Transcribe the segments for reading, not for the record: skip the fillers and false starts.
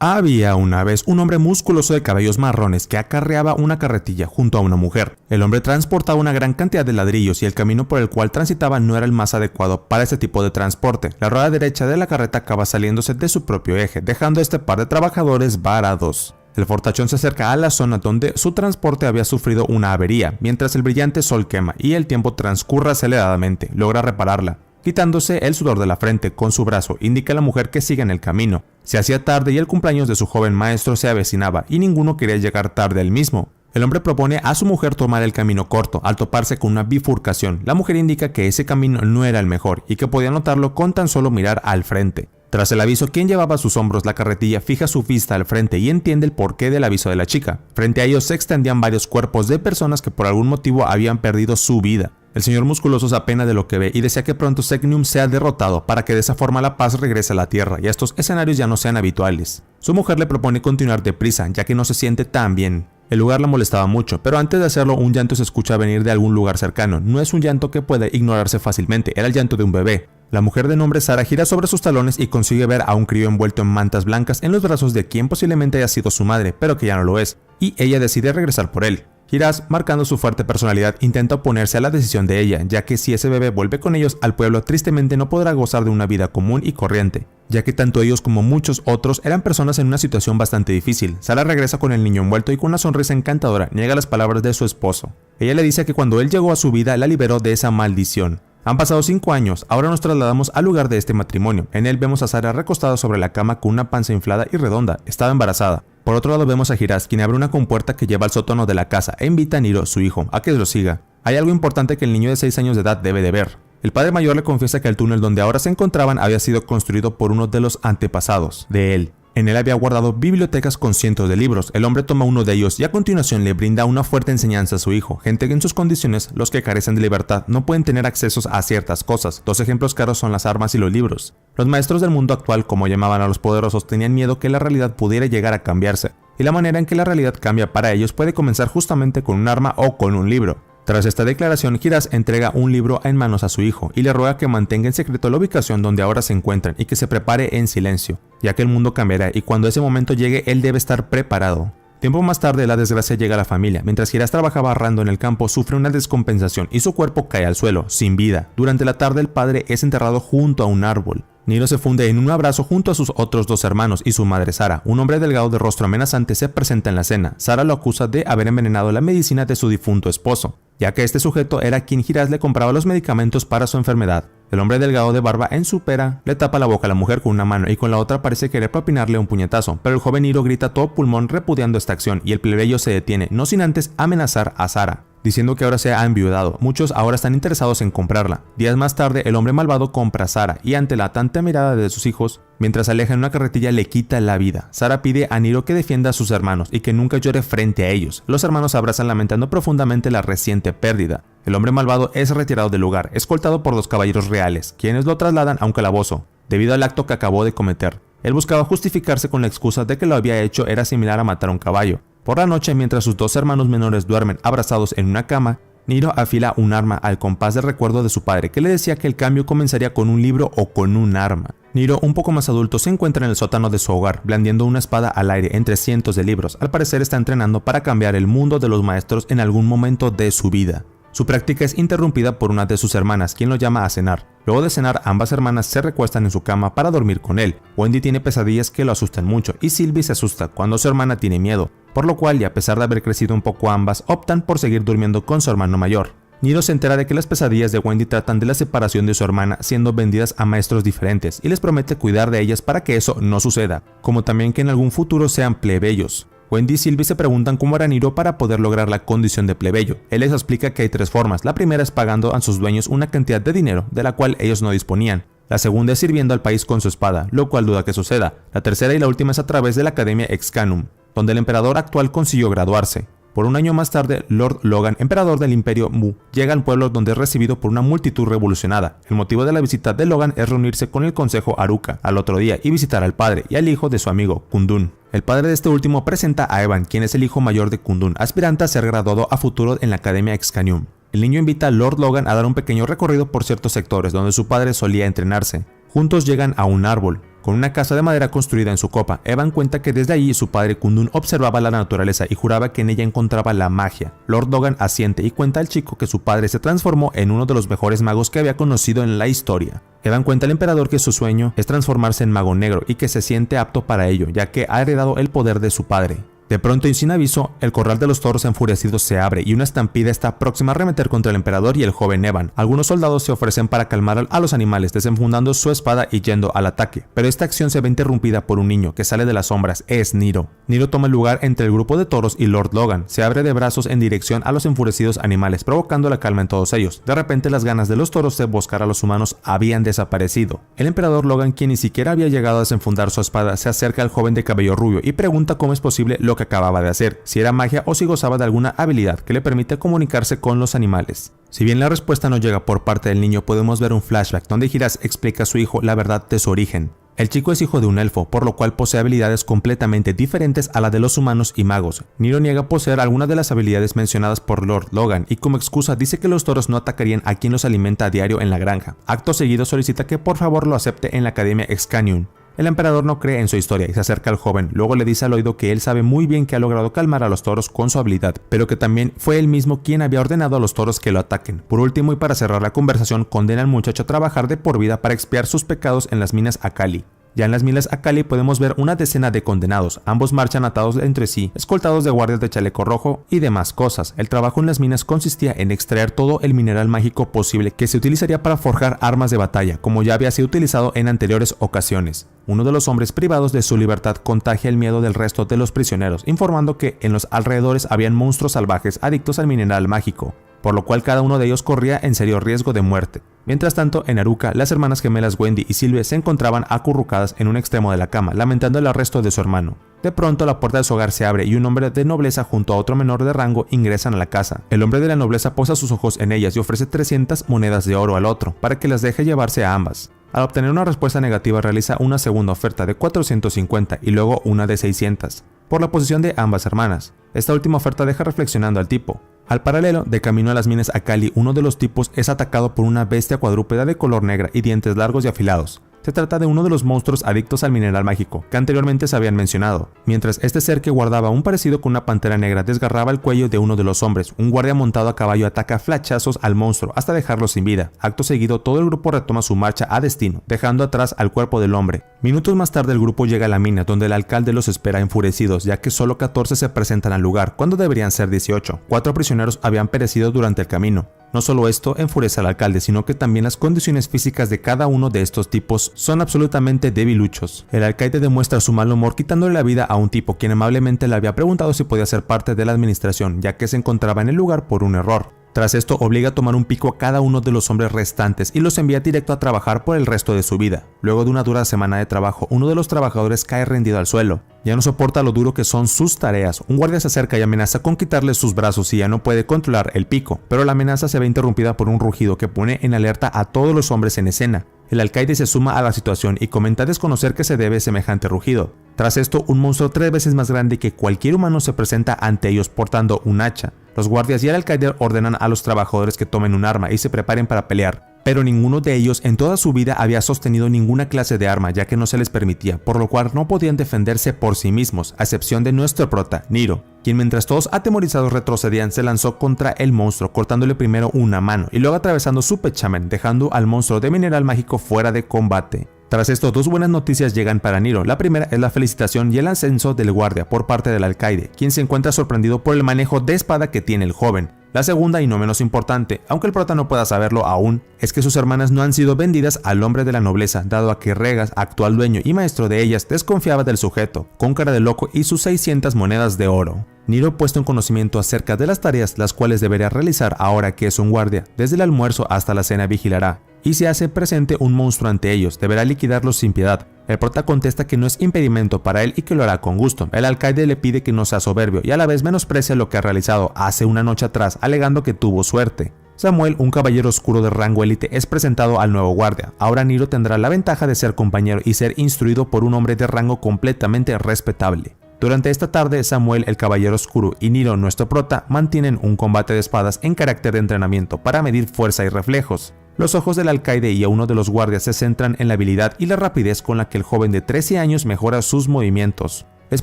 Había una vez un hombre musculoso de cabellos marrones que acarreaba una carretilla junto a una mujer. El hombre transportaba una gran cantidad de ladrillos y el camino por el cual transitaba no era el más adecuado para este tipo de transporte. La rueda derecha de la carreta acaba saliéndose de su propio eje, dejando a este par de trabajadores varados. El fortachón se acerca a la zona donde su transporte había sufrido una avería, mientras el brillante sol quema y el tiempo transcurre aceleradamente, logra repararla. Quitándose el sudor de la frente con su brazo, indica a la mujer que siga en el camino. Se hacía tarde y el cumpleaños de su joven maestro se avecinaba y ninguno quería llegar tarde al mismo. El hombre propone a su mujer tomar el camino corto, al toparse con una bifurcación. La mujer indica que ese camino no era el mejor y que podía notarlo con tan solo mirar al frente. Tras el aviso, quien llevaba a sus hombros la carretilla fija su vista al frente y entiende el porqué del aviso de la chica. Frente a ellos se extendían varios cuerpos de personas que por algún motivo habían perdido su vida. El señor musculoso se apena de lo que ve y desea que pronto Secnium sea derrotado para que de esa forma la paz regrese a la Tierra y estos escenarios ya no sean habituales. Su mujer le propone continuar deprisa, ya que no se siente tan bien. El lugar la molestaba mucho, pero antes de hacerlo un llanto se escucha venir de algún lugar cercano. No es un llanto que puede ignorarse fácilmente, era el llanto de un bebé. La mujer de nombre Sara gira sobre sus talones y consigue ver a un crío envuelto en mantas blancas en los brazos de quien posiblemente haya sido su madre, pero que ya no lo es, y ella decide regresar por él. Hiraz, marcando su fuerte personalidad, intenta oponerse a la decisión de ella, ya que si ese bebé vuelve con ellos al pueblo, tristemente no podrá gozar de una vida común y corriente, ya que tanto ellos como muchos otros eran personas en una situación bastante difícil. Sara regresa con el niño envuelto y con una sonrisa encantadora niega las palabras de su esposo. Ella le dice que cuando él llegó a su vida la liberó de esa maldición. Han pasado 5 años, ahora nos trasladamos al lugar de este matrimonio. En él vemos a Sara recostada sobre la cama con una panza inflada y redonda, estaba embarazada. Por otro lado vemos a Hiraz, quien abre una compuerta que lleva al sótano de la casa e invita a Niro, su hijo, a que lo siga. Hay algo importante que el niño de 6 años de edad debe de ver. El padre mayor le confiesa que el túnel donde ahora se encontraban había sido construido por uno de los antepasados de él. En él había guardado bibliotecas con cientos de libros. El hombre toma uno de ellos y a continuación le brinda una fuerte enseñanza a su hijo. Gente que en sus condiciones, los que carecen de libertad, no pueden tener accesos a ciertas cosas. 2 ejemplos claros son las armas y los libros. Los maestros del mundo actual, como llamaban a los poderosos, tenían miedo que la realidad pudiera llegar a cambiarse. Y la manera en que la realidad cambia para ellos puede comenzar justamente con un arma o con un libro. Tras esta declaración, Hiraz entrega un libro en manos a su hijo y le ruega que mantenga en secreto la ubicación donde ahora se encuentran y que se prepare en silencio, ya que el mundo cambiará y cuando ese momento llegue él debe estar preparado. Tiempo más tarde la desgracia llega a la familia. Mientras Hiraz trabajaba arrando en el campo sufre una descompensación y su cuerpo cae al suelo, sin vida. Durante la tarde el padre es enterrado junto a un árbol. Niro se funde en un abrazo junto a sus otros 2 hermanos y su madre Sara. Un hombre delgado de rostro amenazante se presenta en la cena. Sara lo acusa de haber envenenado la medicina de su difunto esposo, ya que este sujeto era quien Hiraz le compraba los medicamentos para su enfermedad. El hombre delgado de barba en su pera le tapa la boca a la mujer con una mano y con la otra parece querer propinarle un puñetazo, pero el joven Niro grita a todo pulmón repudiando esta acción y el plebeyo se detiene, no sin antes amenazar a Sara, diciendo que ahora se ha enviudado. Muchos ahora están interesados en comprarla. Días más tarde, el hombre malvado compra a Sara y ante la atenta mirada de sus hijos, mientras aleja en una carretilla le quita la vida. Sara pide a Niro que defienda a sus hermanos y que nunca llore frente a ellos. Los hermanos se abrazan lamentando profundamente la reciente pérdida. El hombre malvado es retirado del lugar, escoltado por 2 caballeros reales, quienes lo trasladan a un calabozo, debido al acto que acabó de cometer. Él buscaba justificarse con la excusa de que lo había hecho era similar a matar a un caballo. Por la noche, mientras sus 2 hermanos menores duermen abrazados en una cama, Niro afila un arma al compás de recuerdo de su padre, que le decía que el cambio comenzaría con un libro o con un arma. Niro, un poco más adulto, se encuentra en el sótano de su hogar, blandiendo una espada al aire entre cientos de libros. Al parecer está entrenando para cambiar el mundo de los maestros en algún momento de su vida. Su práctica es interrumpida por una de sus hermanas, quien lo llama a cenar. Luego de cenar, ambas hermanas se recuestan en su cama para dormir con él. Wendy tiene pesadillas que lo asustan mucho y Sylvie se asusta cuando su hermana tiene miedo, por lo cual, y a pesar de haber crecido un poco ambas, optan por seguir durmiendo con su hermano mayor. Niro se entera de que las pesadillas de Wendy tratan de la separación de su hermana siendo vendidas a maestros diferentes y les promete cuidar de ellas para que eso no suceda, como también que en algún futuro sean plebeyos. Wendy y Sylvie se preguntan cómo hará Niro para poder lograr la condición de plebeyo. Él les explica que hay 3 formas. La primera es pagando a sus dueños una cantidad de dinero de la cual ellos no disponían. La segunda es sirviendo al país con su espada, lo cual duda que suceda. La tercera y la última es a través de la Academia Excanum, donde el emperador actual consiguió graduarse. Por un año más tarde, Lord Logan, emperador del Imperio Mu, llega al pueblo donde es recibido por una multitud revolucionada. El motivo de la visita de Logan es reunirse con el Consejo Aruka al otro día y visitar al padre y al hijo de su amigo, Kundun. El padre de este último presenta a Evan, quien es el hijo mayor de Kundun, aspirante a ser graduado a futuro en la Academia Excanium. El niño invita a Lord Logan a dar un pequeño recorrido por ciertos sectores donde su padre solía entrenarse. Juntos llegan a un árbol. Con una casa de madera construida en su copa, Evan cuenta que desde allí su padre Kundun observaba la naturaleza y juraba que en ella encontraba la magia. Lord Logan asiente y cuenta al chico que su padre se transformó en uno de los mejores magos que había conocido en la historia. Evan cuenta al emperador que su sueño es transformarse en mago negro y que se siente apto para ello, ya que ha heredado el poder de su padre. De pronto y sin aviso, el corral de los toros enfurecidos se abre y una estampida está próxima a arremeter contra el emperador y el joven Evan. Algunos soldados se ofrecen para calmar a los animales desenfundando su espada y yendo al ataque, pero esta acción se ve interrumpida por un niño que sale de las sombras. Es Niro. Niro toma el lugar entre el grupo de toros y Lord Logan. Se abre de brazos en dirección a los enfurecidos animales, provocando la calma en todos ellos. De repente las ganas de los toros de buscar a los humanos habían desaparecido. El emperador Logan, quien ni siquiera había llegado a desenfundar su espada, se acerca al joven de cabello rubio y pregunta cómo es posible lo que acababa de hacer, si era magia o si gozaba de alguna habilidad que le permite comunicarse con los animales. Si bien la respuesta no llega por parte del niño, podemos ver un flashback donde Hiraz explica a su hijo la verdad de su origen. El chico es hijo de un elfo, por lo cual posee habilidades completamente diferentes a la de los humanos y magos. Niro niega poseer alguna de las habilidades mencionadas por Lord Logan y como excusa dice que los toros no atacarían a quien los alimenta a diario en la granja. Acto seguido solicita que por favor lo acepte en la Academia Excanium. El emperador no cree en su historia y se acerca al joven, luego le dice al oído que él sabe muy bien que ha logrado calmar a los toros con su habilidad, pero que también fue él mismo quien había ordenado a los toros que lo ataquen. Por último y para cerrar la conversación, condena al muchacho a trabajar de por vida para expiar sus pecados en las minas Akali. Ya en las minas Akali podemos ver una decena de condenados, ambos marchan atados entre sí, escoltados de guardias de chaleco rojo y demás cosas. El trabajo en las minas consistía en extraer todo el mineral mágico posible que se utilizaría para forjar armas de batalla, como ya había sido utilizado en anteriores ocasiones. Uno de los hombres privados de su libertad contagia el miedo del resto de los prisioneros, informando que en los alrededores habían monstruos salvajes adictos al mineral mágico, por lo cual cada uno de ellos corría en serio riesgo de muerte. Mientras tanto, en Aruka, las hermanas gemelas Wendy y Sylvie se encontraban acurrucadas en un extremo de la cama, lamentando el arresto de su hermano. De pronto, la puerta de su hogar se abre y un hombre de nobleza junto a otro menor de rango ingresan a la casa. El hombre de la nobleza posa sus ojos en ellas y ofrece 300 monedas de oro al otro, para que las deje llevarse a ambas. Al obtener una respuesta negativa, realiza una segunda oferta de 450 y luego una de 600, por la posición de ambas hermanas. Esta última oferta deja reflexionando al tipo. Al paralelo, de camino a las minas Akali, uno de los tipos es atacado por una bestia cuadrúpeda de color negra y dientes largos y afilados. Se trata de uno de los monstruos adictos al mineral mágico, que anteriormente se habían mencionado. Mientras este ser que guardaba un parecido con una pantera negra desgarraba el cuello de uno de los hombres, un guardia montado a caballo ataca a flachazos al monstruo hasta dejarlo sin vida. Acto seguido, todo el grupo retoma su marcha a destino, dejando atrás al cuerpo del hombre. Minutos más tarde el grupo llega a la mina, donde el alcalde los espera enfurecidos, ya que solo 14 se presentan al lugar, cuando deberían ser 18. 4 prisioneros habían perecido durante el camino. No solo esto enfurece al alcalde, sino que también las condiciones físicas de cada uno de estos tipos son absolutamente debiluchos. El alcalde demuestra su mal humor quitándole la vida a un tipo quien amablemente le había preguntado si podía ser parte de la administración, ya que se encontraba en el lugar por un error. Tras esto obliga a tomar un pico a cada uno de los hombres restantes y los envía directo a trabajar por el resto de su vida. Luego de una dura semana de trabajo, uno de los trabajadores cae rendido al suelo. Ya no soporta lo duro que son sus tareas. Un guardia se acerca y amenaza con quitarle sus brazos y ya no puede controlar el pico, pero la amenaza se ve interrumpida por un rugido que pone en alerta a todos los hombres en escena. El alcaide se suma a la situación y comenta desconocer que se debe semejante rugido. Tras esto, un monstruo 3 veces más grande que cualquier humano se presenta ante ellos portando un hacha. Los guardias y el alcaide ordenan a los trabajadores que tomen un arma y se preparen para pelear, pero ninguno de ellos en toda su vida había sostenido ninguna clase de arma, ya que no se les permitía, por lo cual no podían defenderse por sí mismos, a excepción de nuestro prota, Niro, quien mientras todos atemorizados retrocedían se lanzó contra el monstruo, cortándole primero una mano y luego atravesando su pechamen, dejando al monstruo de mineral mágico fuera de combate. Tras esto, 2 buenas noticias llegan para Niro. La primera es la felicitación y el ascenso del guardia por parte del alcaide, quien se encuentra sorprendido por el manejo de espada que tiene el joven. La segunda y no menos importante, aunque el prota no pueda saberlo aún, es que sus hermanas no han sido vendidas al hombre de la nobleza, dado a que Regas, actual dueño y maestro de ellas, desconfiaba del sujeto, con cara de loco y sus 600 monedas de oro. Niro, puesto en conocimiento acerca de las tareas las cuales debería realizar ahora que es un guardia, desde el almuerzo hasta la cena vigilará, y si hace presente un monstruo ante ellos, deberá liquidarlos sin piedad. El prota contesta que no es impedimento para él y que lo hará con gusto. El alcaide le pide que no sea soberbio y a la vez menosprecia lo que ha realizado hace una noche atrás, alegando que tuvo suerte. Samuel, un caballero oscuro de rango élite, es presentado al nuevo guardia. Ahora Niro tendrá la ventaja de ser compañero y ser instruido por un hombre de rango completamente respetable. Durante esta tarde, Samuel, el caballero oscuro, y Niro, nuestro prota, mantienen un combate de espadas en carácter de entrenamiento para medir fuerza y reflejos. Los ojos del alcaide y a uno de los guardias se centran en la habilidad y la rapidez con la que el joven de 13 años mejora sus movimientos. Les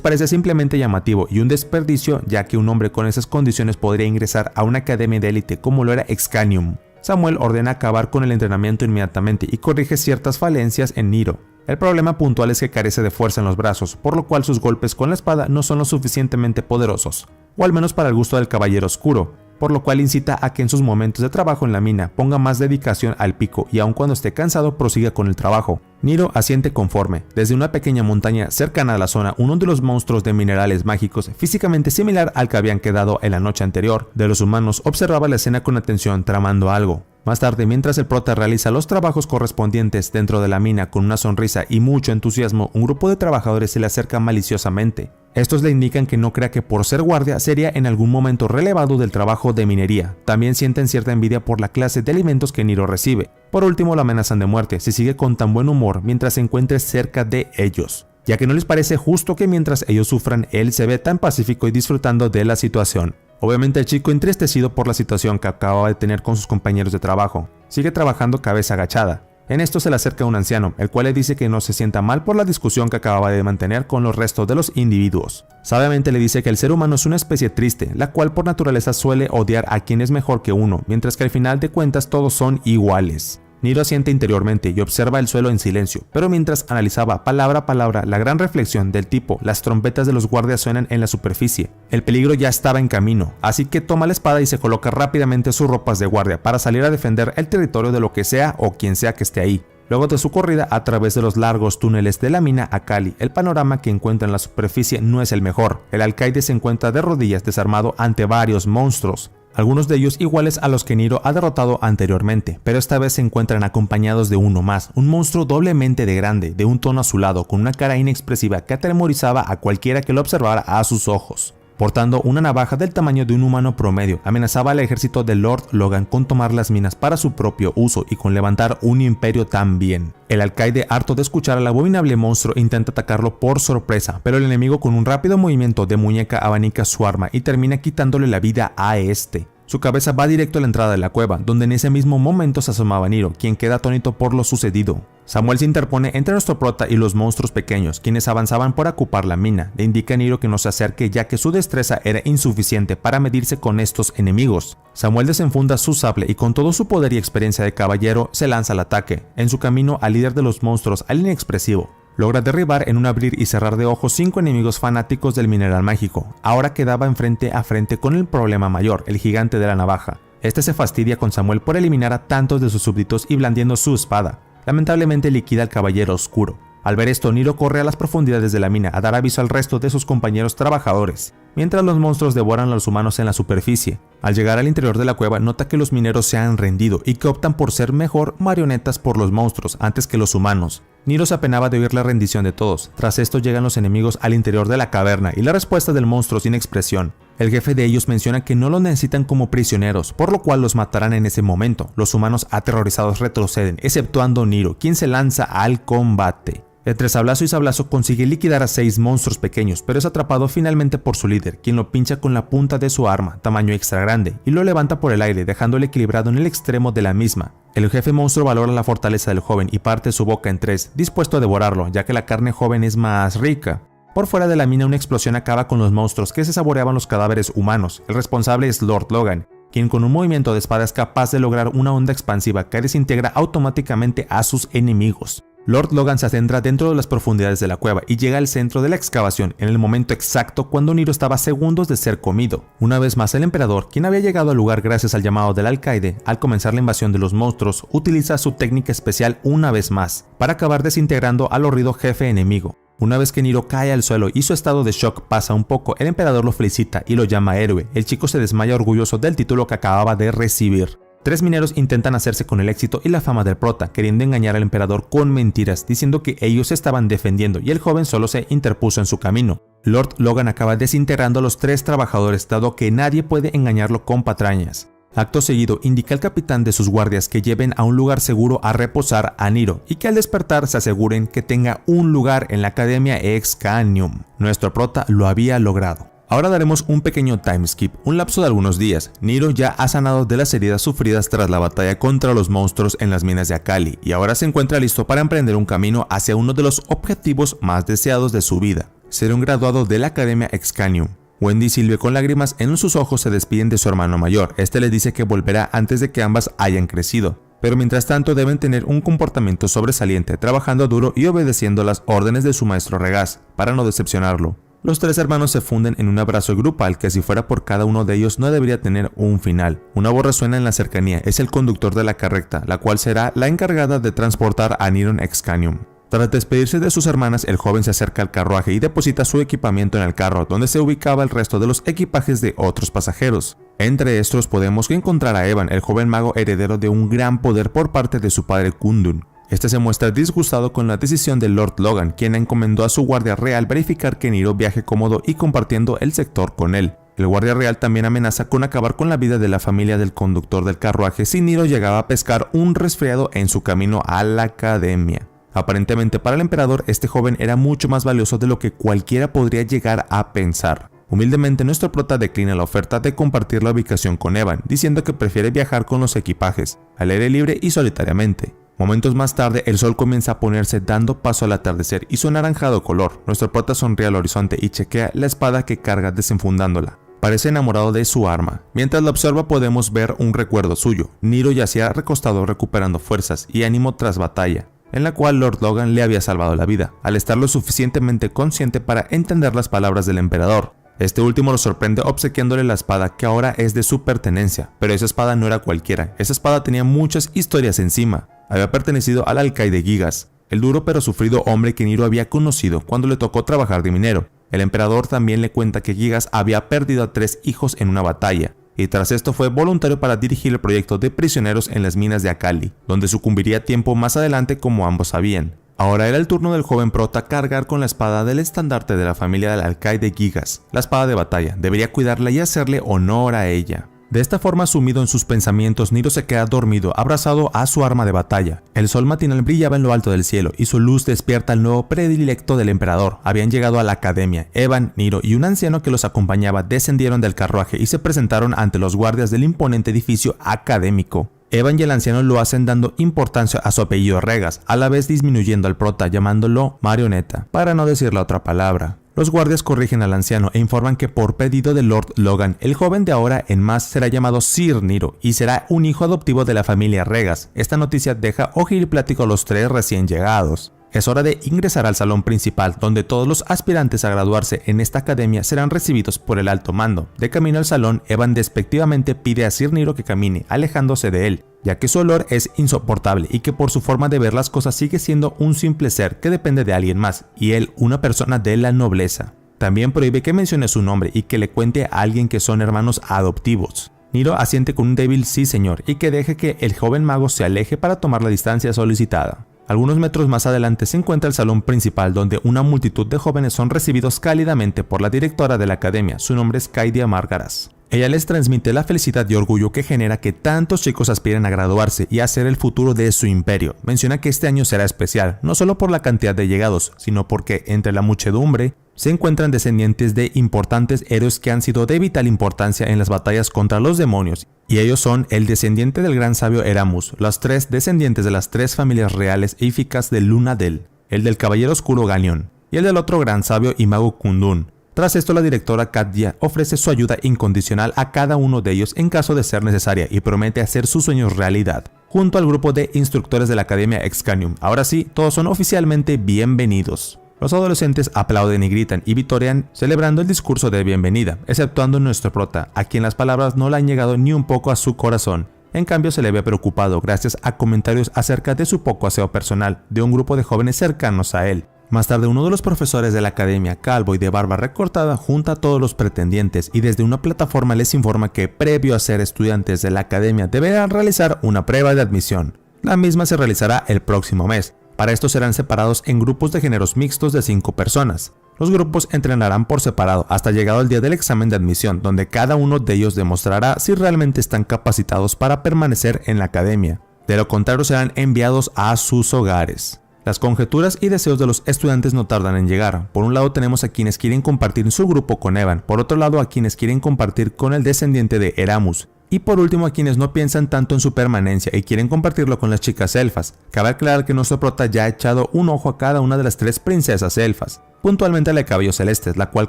parece simplemente llamativo y un desperdicio, ya que un hombre con esas condiciones podría ingresar a una academia de élite como lo era Excanium. Samuel ordena acabar con el entrenamiento inmediatamente y corrige ciertas falencias en Niro. El problema puntual es que carece de fuerza en los brazos, por lo cual sus golpes con la espada no son lo suficientemente poderosos, o al menos para el gusto del caballero oscuro, por lo cual incita a que en sus momentos de trabajo en la mina ponga más dedicación al pico y aun cuando esté cansado prosiga con el trabajo. Niro asiente conforme. Desde una pequeña montaña cercana a la zona, uno de los monstruos de minerales mágicos, físicamente similar al que habían quedado en la noche anterior de los humanos, observaba la escena con atención tramando algo. Más tarde, mientras el prota realiza los trabajos correspondientes dentro de la mina con una sonrisa y mucho entusiasmo, un grupo de trabajadores se le acerca maliciosamente. Estos le indican que no crea que por ser guardia sería en algún momento relevado del trabajo de minería. También sienten cierta envidia por la clase de alimentos que Niro recibe. Por último, lo amenazan de muerte si sigue con tan buen humor mientras se encuentre cerca de ellos, ya que no les parece justo que mientras ellos sufran, él se ve tan pacífico y disfrutando de la situación. Obviamente el chico, entristecido por la situación que acababa de tener con sus compañeros de trabajo, sigue trabajando cabeza agachada. En esto se le acerca un anciano, el cual le dice que no se sienta mal por la discusión que acababa de mantener con los restos de los individuos. Sabiamente le dice que el ser humano es una especie triste, la cual por naturaleza suele odiar a quien es mejor que uno, mientras que al final de cuentas todos son iguales. Niro asiente interiormente y observa el suelo en silencio, pero mientras analizaba palabra a palabra la gran reflexión del tipo las trompetas de los guardias suenan en la superficie. El peligro ya estaba en camino, así que toma la espada y se coloca rápidamente sus ropas de guardia para salir a defender el territorio de lo que sea o quien sea que esté ahí. Luego de su corrida a través de los largos túneles de la mina a Cali, el panorama que encuentra en la superficie no es el mejor. El alcaide se encuentra de rodillas desarmado ante varios monstruos, algunos de ellos iguales a los que Niro ha derrotado anteriormente, pero esta vez se encuentran acompañados de uno más, un monstruo doblemente de grande, de un tono azulado, con una cara inexpresiva que atemorizaba a cualquiera que lo observara a sus ojos. Portando una navaja del tamaño de un humano promedio, amenazaba al ejército de Lord Logan con tomar las minas para su propio uso y con levantar un imperio también. El alcaide, harto de escuchar al abominable monstruo, intenta atacarlo por sorpresa, pero el enemigo con un rápido movimiento de muñeca abanica su arma y termina quitándole la vida a este. Su cabeza va directo a la entrada de la cueva, donde en ese mismo momento se asomaba Niro, quien queda atónito por lo sucedido. Samuel se interpone entre nuestro prota y los monstruos pequeños, quienes avanzaban por ocupar la mina. Le indica a Niro que no se acerque, ya que su destreza era insuficiente para medirse con estos enemigos. Samuel desenfunda su sable y con todo su poder y experiencia de caballero se lanza al ataque. En su camino al líder de los monstruos, al inexpresivo, logra derribar en un abrir y cerrar de ojos 5 enemigos fanáticos del mineral mágico. Ahora quedaba frente a frente con el problema mayor, el gigante de la navaja. Este se fastidia con Samuel por eliminar a tantos de sus súbditos y blandiendo su espada. Lamentablemente liquida al caballero oscuro. Al ver esto, Niro corre a las profundidades de la mina a dar aviso al resto de sus compañeros trabajadores, mientras los monstruos devoran a los humanos en la superficie. Al llegar al interior de la cueva, nota que los mineros se han rendido y que optan por ser mejor marionetas por los monstruos antes que los humanos. Niro se apenaba de oír la rendición de todos. Tras esto llegan los enemigos al interior de la caverna y la respuesta del monstruo sin expresión. El jefe de ellos menciona que no los necesitan como prisioneros, por lo cual los matarán en ese momento. Los humanos aterrorizados retroceden, exceptuando Niro, quien se lanza al combate. Entre sablazo y sablazo consigue liquidar a 6 monstruos pequeños, pero es atrapado finalmente por su líder, quien lo pincha con la punta de su arma, tamaño extra grande, y lo levanta por el aire, dejándolo equilibrado en el extremo de la misma. El jefe monstruo valora la fortaleza del joven y parte su boca en 3, dispuesto a devorarlo, ya que la carne joven es más rica. Por fuera de la mina, una explosión acaba con los monstruos que se saboreaban los cadáveres humanos. El responsable es Lord Logan, quien con un movimiento de espada es capaz de lograr una onda expansiva que desintegra automáticamente a sus enemigos. Lord Logan se adentra dentro de las profundidades de la cueva y llega al centro de la excavación en el momento exacto cuando Niro estaba a segundos de ser comido. Una vez más, el emperador, quien había llegado al lugar gracias al llamado del alcaide, al comenzar la invasión de los monstruos, utiliza su técnica especial una vez más, para acabar desintegrando al horrido jefe enemigo. Una vez que Niro cae al suelo y su estado de shock pasa un poco, el emperador lo felicita y lo llama héroe. El chico se desmaya orgulloso del título que acababa de recibir. 3 mineros intentan hacerse con el éxito y la fama del prota, queriendo engañar al emperador con mentiras, diciendo que ellos se estaban defendiendo y el joven solo se interpuso en su camino. Lord Logan acaba desintegrando a los 3 trabajadores, dado que nadie puede engañarlo con patrañas. Acto seguido, indica al capitán de sus guardias que lleven a un lugar seguro a reposar a Niro y que al despertar se aseguren que tenga un lugar en la Academia Excanium. Nuestro prota lo había logrado. Ahora daremos un pequeño time skip, un lapso de algunos días. Niro ya ha sanado de las heridas sufridas tras la batalla contra los monstruos en las minas de Akali y ahora se encuentra listo para emprender un camino hacia uno de los objetivos más deseados de su vida, ser un graduado de la Academia Excanium. Wendy y Sylvie con lágrimas en sus ojos se despiden de su hermano mayor. Este les dice que volverá antes de que ambas hayan crecido, pero mientras tanto deben tener un comportamiento sobresaliente, trabajando duro y obedeciendo las órdenes de su maestro Regaz, para no decepcionarlo. Los tres hermanos se funden en un abrazo grupal que si fuera por cada uno de ellos no debería tener un final. Una voz resuena en la cercanía, es el conductor de la carreta, la cual será la encargada de transportar a Niro en Excanium. Tras despedirse de sus hermanas, el joven se acerca al carruaje y deposita su equipamiento en el carro, donde se ubicaba el resto de los equipajes de otros pasajeros. Entre estos podemos encontrar a Evan, el joven mago heredero de un gran poder por parte de su padre Kundun. Este se muestra disgustado con la decisión de Lord Logan, quien encomendó a su guardia real verificar que Niro viaje cómodo y compartiendo el sector con él. El guardia real también amenaza con acabar con la vida de la familia del conductor del carruaje si Niro llegaba a pescar un resfriado en su camino a la academia. Aparentemente para el emperador este joven era mucho más valioso de lo que cualquiera podría llegar a pensar. Humildemente nuestro prota declina la oferta de compartir la ubicación con Evan, diciendo que prefiere viajar con los equipajes, al aire libre y solitariamente. Momentos más tarde el sol comienza a ponerse dando paso al atardecer y su anaranjado color. Nuestro prota sonríe al horizonte y chequea la espada que carga desenfundándola. Parece enamorado de su arma. Mientras la observa podemos ver un recuerdo suyo. Niro yacía recostado recuperando fuerzas y ánimo tras batalla, en la cual Lord Logan le había salvado la vida, al estar lo suficientemente consciente para entender las palabras del emperador. Este último lo sorprende obsequiándole la espada que ahora es de su pertenencia, pero esa espada no era cualquiera, esa espada tenía muchas historias encima. Había pertenecido al alcaide Gigas, el duro pero sufrido hombre que Niro había conocido cuando le tocó trabajar de minero. El emperador también le cuenta que Gigas había perdido a 3 hijos en una batalla, y tras esto fue voluntario para dirigir el proyecto de prisioneros en las minas de Akali, donde sucumbiría tiempo más adelante como ambos sabían. Ahora era el turno del joven prota cargar con la espada del estandarte de la familia del alcaide Gigas, la espada de batalla. Debería cuidarla y hacerle honor a ella. De esta forma, sumido en sus pensamientos, Niro se queda dormido, abrazado a su arma de batalla. El sol matinal brillaba en lo alto del cielo y su luz despierta al nuevo predilecto del emperador. Habían llegado a la academia. Evan, Niro y un anciano que los acompañaba descendieron del carruaje y se presentaron ante los guardias del imponente edificio académico. Evan y el anciano lo hacen dando importancia a su apellido Regaz, a la vez disminuyendo al prota llamándolo marioneta, para no decir la otra palabra. Los guardias corrigen al anciano e informan que por pedido de Lord Logan, el joven de ahora en más será llamado Sir Niro y será un hijo adoptivo de la familia Regaz. Esta noticia deja ojiplático a los 3 recién llegados. Es hora de ingresar al salón principal, donde todos los aspirantes a graduarse en esta academia serán recibidos por el alto mando. De camino al salón, Evan despectivamente pide a Sir Niro que camine, alejándose de él, ya que su olor es insoportable y que por su forma de ver las cosas sigue siendo un simple ser que depende de alguien más, y él una persona de la nobleza. También prohíbe que mencione su nombre y que le cuente a alguien que son hermanos adoptivos. Niro asiente con un débil sí señor y que deje que el joven mago se aleje para tomar la distancia solicitada. Algunos metros más adelante se encuentra el salón principal, donde una multitud de jóvenes son recibidos cálidamente por la directora de la academia. Su nombre es Kaidia Margaras. Ella les transmite la felicidad y orgullo que genera que tantos chicos aspiren a graduarse y a ser el futuro de su imperio. Menciona que este año será especial, no solo por la cantidad de llegados, sino porque entre la muchedumbre se encuentran descendientes de importantes héroes que han sido de vital importancia en las batallas contra los demonios, y ellos son el descendiente del gran sabio Eramus, los 3 descendientes de las 3 familias reales éficas de Lunadel, el del caballero oscuro Ganion, y el del otro gran sabio y mago Kundun. Tras esto, la directora Kaidia ofrece su ayuda incondicional a cada uno de ellos en caso de ser necesaria y promete hacer sus sueños realidad, junto al grupo de instructores de la Academia Excanium. Ahora sí, todos son oficialmente bienvenidos. Los adolescentes aplauden y gritan y vitorean celebrando el discurso de bienvenida, exceptuando nuestro prota, a quien las palabras no le han llegado ni un poco a su corazón. En cambio se le ve preocupado gracias a comentarios acerca de su poco aseo personal de un grupo de jóvenes cercanos a él. Más tarde, uno de los profesores de la academia, calvo y de barba recortada, junta a todos los pretendientes y desde una plataforma les informa que previo a ser estudiantes de la academia deberán realizar una prueba de admisión. La misma se realizará el próximo mes. Para esto serán separados en grupos de géneros mixtos de 5 personas. Los grupos entrenarán por separado hasta llegado el día del examen de admisión, donde cada uno de ellos demostrará si realmente están capacitados para permanecer en la academia. De lo contrario serán enviados a sus hogares. Las conjeturas y deseos de los estudiantes no tardan en llegar. Por un lado tenemos a quienes quieren compartir su grupo con Evan, por otro lado a quienes quieren compartir con el descendiente de Eramus, y por último a quienes no piensan tanto en su permanencia y quieren compartirlo con las chicas elfas. Cabe aclarar que nuestro prota ya ha echado un ojo a cada una de las 3 princesas elfas, puntualmente a la de cabellos celestes, la cual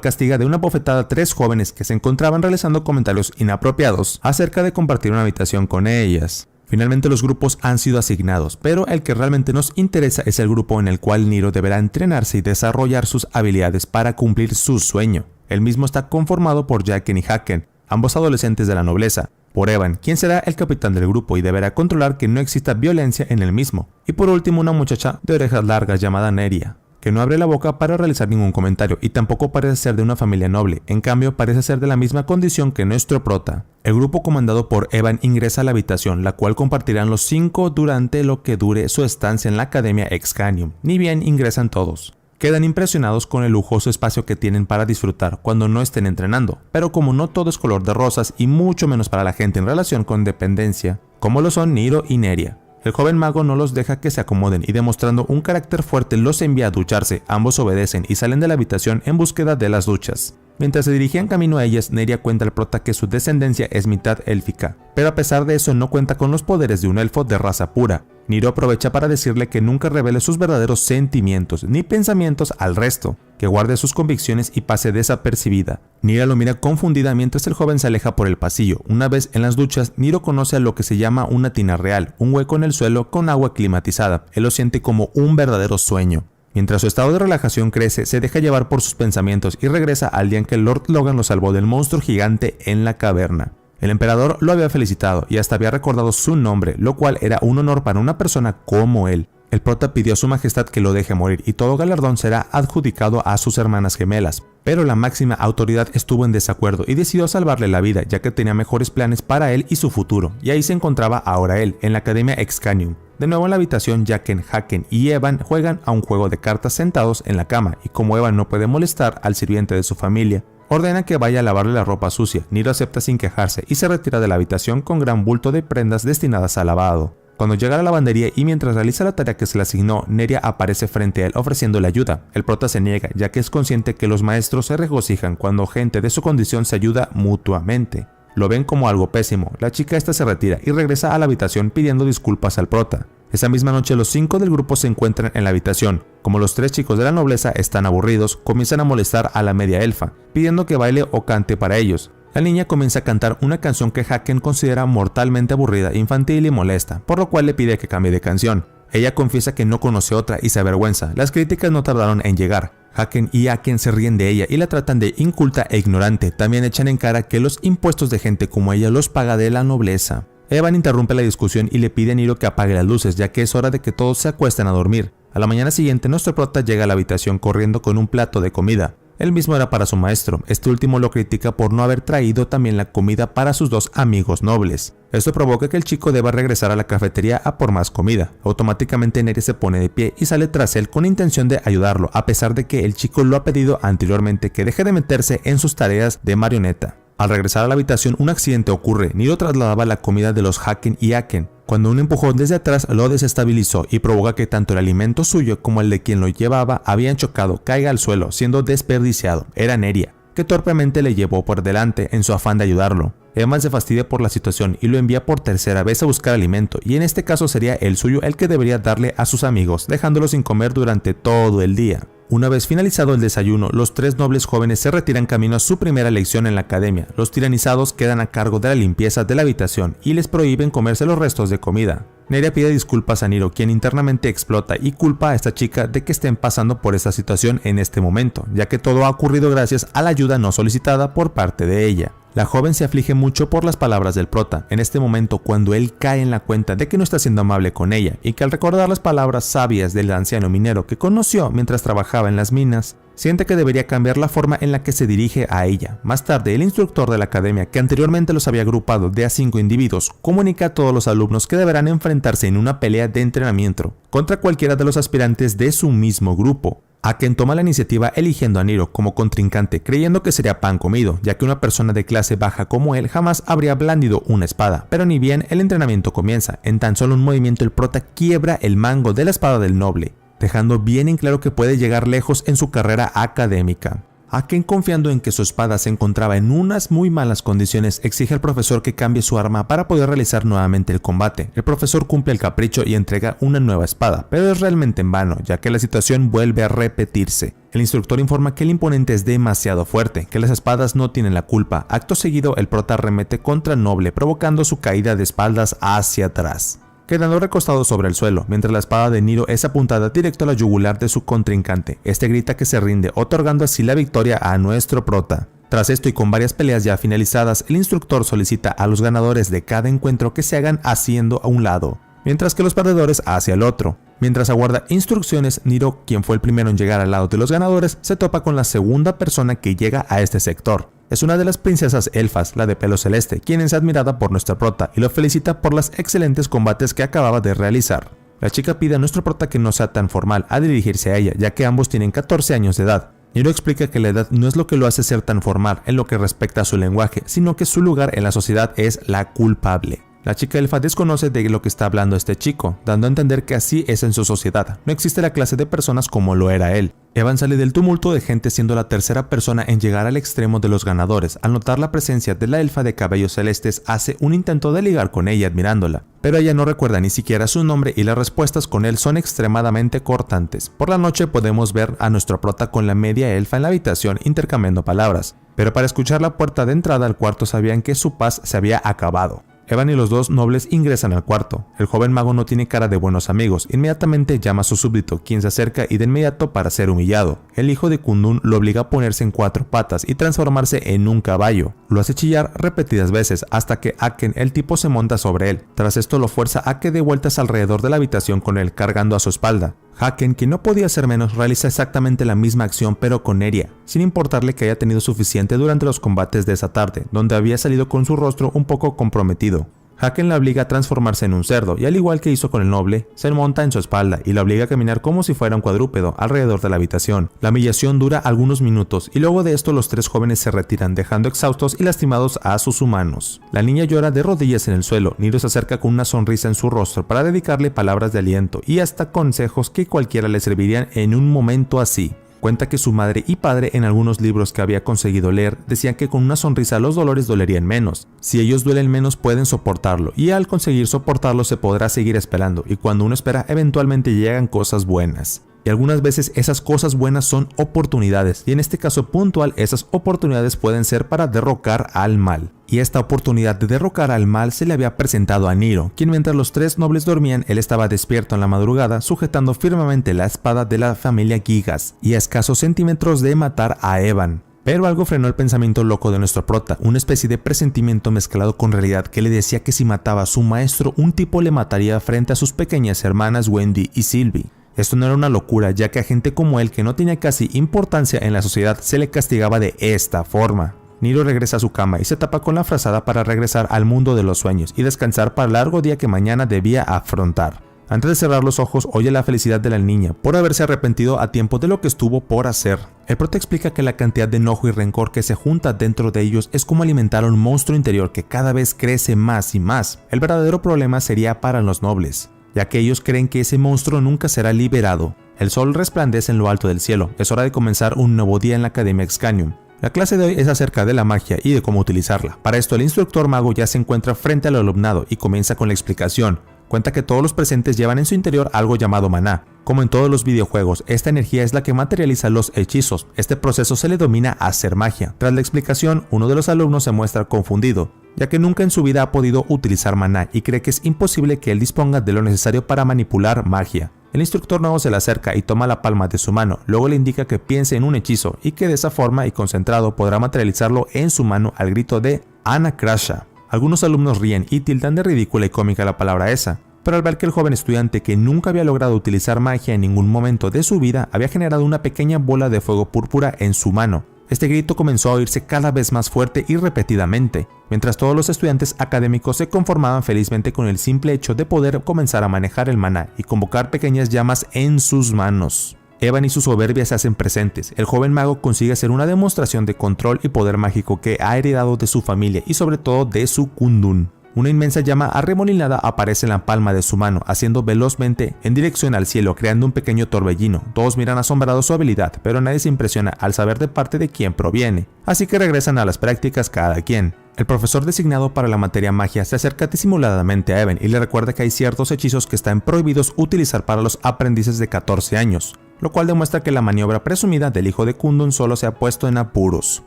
castiga de una bofetada a 3 jóvenes que se encontraban realizando comentarios inapropiados acerca de compartir una habitación con ellas. Finalmente los grupos han sido asignados, pero el que realmente nos interesa es el grupo en el cual Niro deberá entrenarse y desarrollar sus habilidades para cumplir su sueño. El mismo está conformado por Jaqen y Haken, ambos adolescentes de la nobleza, por Evan, quien será el capitán del grupo y deberá controlar que no exista violencia en el mismo, y por último una muchacha de orejas largas llamada Neria, que no abre la boca para realizar ningún comentario y tampoco parece ser de una familia noble, en cambio parece ser de la misma condición que nuestro prota. El grupo comandado por Evan ingresa a la habitación, la cual compartirán los 5 durante lo que dure su estancia en la Academia Excanium, ni bien ingresan todos. Quedan impresionados con el lujoso espacio que tienen para disfrutar cuando no estén entrenando, pero como no todo es color de rosas y mucho menos para la gente en relación con dependencia, como lo son Niro y Neria. El joven mago no los deja que se acomoden y demostrando un carácter fuerte los envía a ducharse, ambos obedecen y salen de la habitación en búsqueda de las duchas. Mientras se dirigían camino a ellas, Neria cuenta al prota que su descendencia es mitad élfica, pero a pesar de eso no cuenta con los poderes de un elfo de raza pura. Niro aprovecha para decirle que nunca revele sus verdaderos sentimientos ni pensamientos al resto, que guarde sus convicciones y pase desapercibida. Nira lo mira confundida mientras el joven se aleja por el pasillo. Una vez en las duchas, Niro conoce a lo que se llama una tina real, un hueco en el suelo con agua climatizada. Él lo siente como un verdadero sueño. Mientras su estado de relajación crece, se deja llevar por sus pensamientos y regresa al día en que Lord Logan lo salvó del monstruo gigante en la caverna. El emperador lo había felicitado y hasta había recordado su nombre, lo cual era un honor para una persona como él. El prota pidió a su majestad que lo deje morir y todo galardón será adjudicado a sus hermanas gemelas, pero la máxima autoridad estuvo en desacuerdo y decidió salvarle la vida ya que tenía mejores planes para él y su futuro, y ahí se encontraba ahora él, en la Academia Excanium. De nuevo en la habitación, Jaqen, Haken y Evan juegan a un juego de cartas sentados en la cama, y como Evan no puede molestar al sirviente de su familia, ordena que vaya a lavarle la ropa sucia. Niro acepta sin quejarse y se retira de la habitación con gran bulto de prendas destinadas al lavado. Cuando llega a la lavandería y mientras realiza la tarea que se le asignó, Neria aparece frente a él ofreciéndole ayuda. El prota se niega, ya que es consciente que los maestros se regocijan cuando gente de su condición se ayuda mutuamente. Lo ven como algo pésimo. La chica esta se retira y regresa a la habitación pidiendo disculpas al prota. Esa misma noche los 5 del grupo se encuentran en la habitación. Como los 3 chicos de la nobleza están aburridos, comienzan a molestar a la media elfa, pidiendo que baile o cante para ellos. La niña comienza a cantar una canción que Haken considera mortalmente aburrida, infantil y molesta, por lo cual le pide que cambie de canción. Ella confiesa que no conoce otra y se avergüenza. Las críticas no tardaron en llegar. Haken y Aken se ríen de ella y la tratan de inculta e ignorante. También echan en cara que los impuestos de gente como ella los paga de la nobleza. Evan interrumpe la discusión y le pide a Niro que apague las luces, ya que es hora de que todos se acuesten a dormir. A la mañana siguiente, nuestro prota llega a la habitación corriendo con un plato de comida. El mismo era para su maestro. Este último lo critica por no haber traído también la comida para sus 2 amigos nobles. Esto provoca que el chico deba regresar a la cafetería a por más comida. Automáticamente Neria se pone de pie y sale tras él con intención de ayudarlo, a pesar de que el chico lo ha pedido anteriormente que deje de meterse en sus tareas de marioneta. Al regresar a la habitación, un accidente ocurre. Niro trasladaba la comida de los Haken y Aken, cuando un empujón desde atrás lo desestabilizó y provoca que tanto el alimento suyo como el de quien lo llevaba habían chocado, caiga al suelo, siendo desperdiciado. Era Neria, que torpemente le llevó por delante en su afán de ayudarlo. Evan se fastidia por la situación y lo envía por tercera vez a buscar alimento, y en este caso sería el suyo el que debería darle a sus amigos, dejándolos sin comer durante todo el día. Una vez finalizado el desayuno, los 3 nobles jóvenes se retiran camino a su primera lección en la academia. Los tiranizados quedan a cargo de la limpieza de la habitación y les prohíben comerse los restos de comida. Neria pide disculpas a Niro, quien internamente explota y culpa a esta chica de que estén pasando por esta situación en este momento, ya que todo ha ocurrido gracias a la ayuda no solicitada por parte de ella. La joven se aflige mucho por las palabras del prota. En este momento, cuando él cae en la cuenta de que no está siendo amable con ella y que al recordar las palabras sabias del anciano minero que conoció mientras trabajaba en las minas, siente que debería cambiar la forma en la que se dirige a ella. Más tarde, el instructor de la academia, que anteriormente los había agrupado de a 5 individuos, comunica a todos los alumnos que deberán enfrentarse en una pelea de entrenamiento contra cualquiera de los aspirantes de su mismo grupo. Aken toma la iniciativa eligiendo a Niro como contrincante, creyendo que sería pan comido, ya que una persona de clase baja como él jamás habría blandido una espada. Pero ni bien el entrenamiento comienza, en tan solo un movimiento el prota quiebra el mango de la espada del noble. dejando bien en claro que puede llegar lejos en su carrera académica. Haken, confiando en que su espada se encontraba en unas muy malas condiciones, exige al profesor que cambie su arma para poder realizar nuevamente el combate. El profesor cumple el capricho y entrega una nueva espada, pero es realmente en vano, ya que la situación vuelve a repetirse. El instructor informa que el imponente es demasiado fuerte, que las espadas no tienen la culpa. Acto seguido, el prota arremete contra el noble, provocando su caída de espaldas hacia atrás, quedando recostado sobre el suelo, mientras la espada de Niro es apuntada directo a la yugular de su contrincante. Este grita que se rinde, otorgando así la victoria a nuestro prota. Tras esto y con varias peleas ya finalizadas, el instructor solicita a los ganadores de cada encuentro que se hagan haciendo a un lado, mientras que los perdedores hacia el otro. Mientras aguarda instrucciones, Niro, quien fue el primero en llegar al lado de los ganadores, se topa con la segunda persona que llega a este sector. Es una de las princesas elfas, la de pelo celeste, quien es admirada por nuestra prota y lo felicita por los excelentes combates que acababa de realizar. La chica pide a nuestro prota que no sea tan formal al dirigirse a ella, ya que ambos tienen 14 años de edad. Niro explica que la edad no es lo que lo hace ser tan formal en lo que respecta a su lenguaje, sino que su lugar en la sociedad es la culpable. La chica elfa desconoce de lo que está hablando este chico, dando a entender que así es en su sociedad. No existe la clase de personas como lo era él. Evan sale del tumulto de gente siendo la tercera persona en llegar al extremo de los ganadores. Al notar la presencia de la elfa de cabellos celestes, hace un intento de ligar con ella admirándola, pero ella no recuerda ni siquiera su nombre y las respuestas con él son extremadamente cortantes. Por la noche podemos ver a nuestro prota con la media elfa en la habitación intercambiando palabras, pero para escuchar la puerta de entrada al cuarto sabían que su paz se había acabado. Evan y los dos nobles ingresan al cuarto. El joven mago no tiene cara de buenos amigos. Inmediatamente llama a su súbdito, quien se acerca y de inmediato para ser humillado. El hijo de Kundun lo obliga a ponerse en 4 patas y transformarse en un caballo. Lo hace chillar repetidas veces hasta que Haken, el tipo, se monta sobre él. Tras esto lo fuerza a que dé vueltas alrededor de la habitación con él cargando a su espalda. Haken, quien no podía ser menos, realiza exactamente la misma acción pero con Eria, sin importarle que haya tenido suficiente durante los combates de esa tarde, donde había salido con su rostro un poco comprometido. Haken la obliga a transformarse en un cerdo y al igual que hizo con el noble, se monta en su espalda y la obliga a caminar como si fuera un cuadrúpedo alrededor de la habitación. La humillación dura algunos minutos y luego de esto los 3 jóvenes se retiran dejando exhaustos y lastimados a sus humanos. La niña llora de rodillas en el suelo. Niro se acerca con una sonrisa en su rostro para dedicarle palabras de aliento y hasta consejos que cualquiera le servirían en un momento así. Cuenta que su madre y padre en algunos libros que había conseguido leer decían que con una sonrisa los dolores dolerían menos. Si ellos duelen menos pueden soportarlo y al conseguir soportarlo se podrá seguir esperando y cuando uno espera eventualmente llegan cosas buenas. Y algunas veces esas cosas buenas son oportunidades y en este caso puntual esas oportunidades pueden ser para derrocar al mal. Y esta oportunidad de derrocar al mal se le había presentado a Niro, quien mientras los 3 nobles dormían, él estaba despierto en la madrugada sujetando firmemente la espada de la familia Gigas y a escasos centímetros de matar a Evan. Pero algo frenó el pensamiento loco de nuestro prota, una especie de presentimiento mezclado con realidad que le decía que si mataba a su maestro, un tipo le mataría frente a sus pequeñas hermanas Wendy y Sylvie. Esto no era una locura, ya que a gente como él, que no tenía casi importancia en la sociedad, se le castigaba de esta forma. Niro regresa a su cama y se tapa con la frazada para regresar al mundo de los sueños y descansar para el largo día que mañana debía afrontar. Antes de cerrar los ojos, oye la felicidad de la niña por haberse arrepentido a tiempo de lo que estuvo por hacer. El prota explica que la cantidad de enojo y rencor que se junta dentro de ellos es como alimentar a un monstruo interior que cada vez crece más y más. El verdadero problema sería para los nobles, ya que ellos creen que ese monstruo nunca será liberado. El sol resplandece en lo alto del cielo. Es hora de comenzar un nuevo día en la Academia Excanium. La clase de hoy es acerca de la magia y de cómo utilizarla. Para esto el instructor mago ya se encuentra frente al alumnado y comienza con la explicación. Cuenta que todos los presentes llevan en su interior algo llamado maná. Como en todos los videojuegos, esta energía es la que materializa los hechizos. Este proceso se le denomina hacer magia. Tras la explicación, uno de los alumnos se muestra confundido, ya que nunca en su vida ha podido utilizar maná y cree que es imposible que él disponga de lo necesario para manipular magia. El instructor nuevo se le acerca y toma la palma de su mano, luego le indica que piense en un hechizo y que de esa forma y concentrado podrá materializarlo en su mano al grito de Anakrasha. Algunos alumnos ríen y tildan de ridícula y cómica la palabra esa, pero al ver que el joven estudiante, que nunca había logrado utilizar magia en ningún momento de su vida, había generado una pequeña bola de fuego púrpura en su mano, este grito comenzó a oírse cada vez más fuerte y repetidamente, mientras todos los estudiantes académicos se conformaban felizmente con el simple hecho de poder comenzar a manejar el maná y convocar pequeñas llamas en sus manos. Evan y su soberbia se hacen presentes. El joven mago consigue hacer una demostración de control y poder mágico que ha heredado de su familia y sobre todo de su Kundun. Una inmensa llama arremolinada aparece en la palma de su mano, haciendo velozmente en dirección al cielo, creando un pequeño torbellino. Todos miran asombrados su habilidad, pero nadie se impresiona al saber de parte de quién proviene, así que regresan a las prácticas cada quien. El profesor designado para la materia magia se acerca disimuladamente a Even y le recuerda que hay ciertos hechizos que están prohibidos utilizar para los aprendices de 14 años, lo cual demuestra que la maniobra presumida del hijo de Kundun solo se ha puesto en apuros.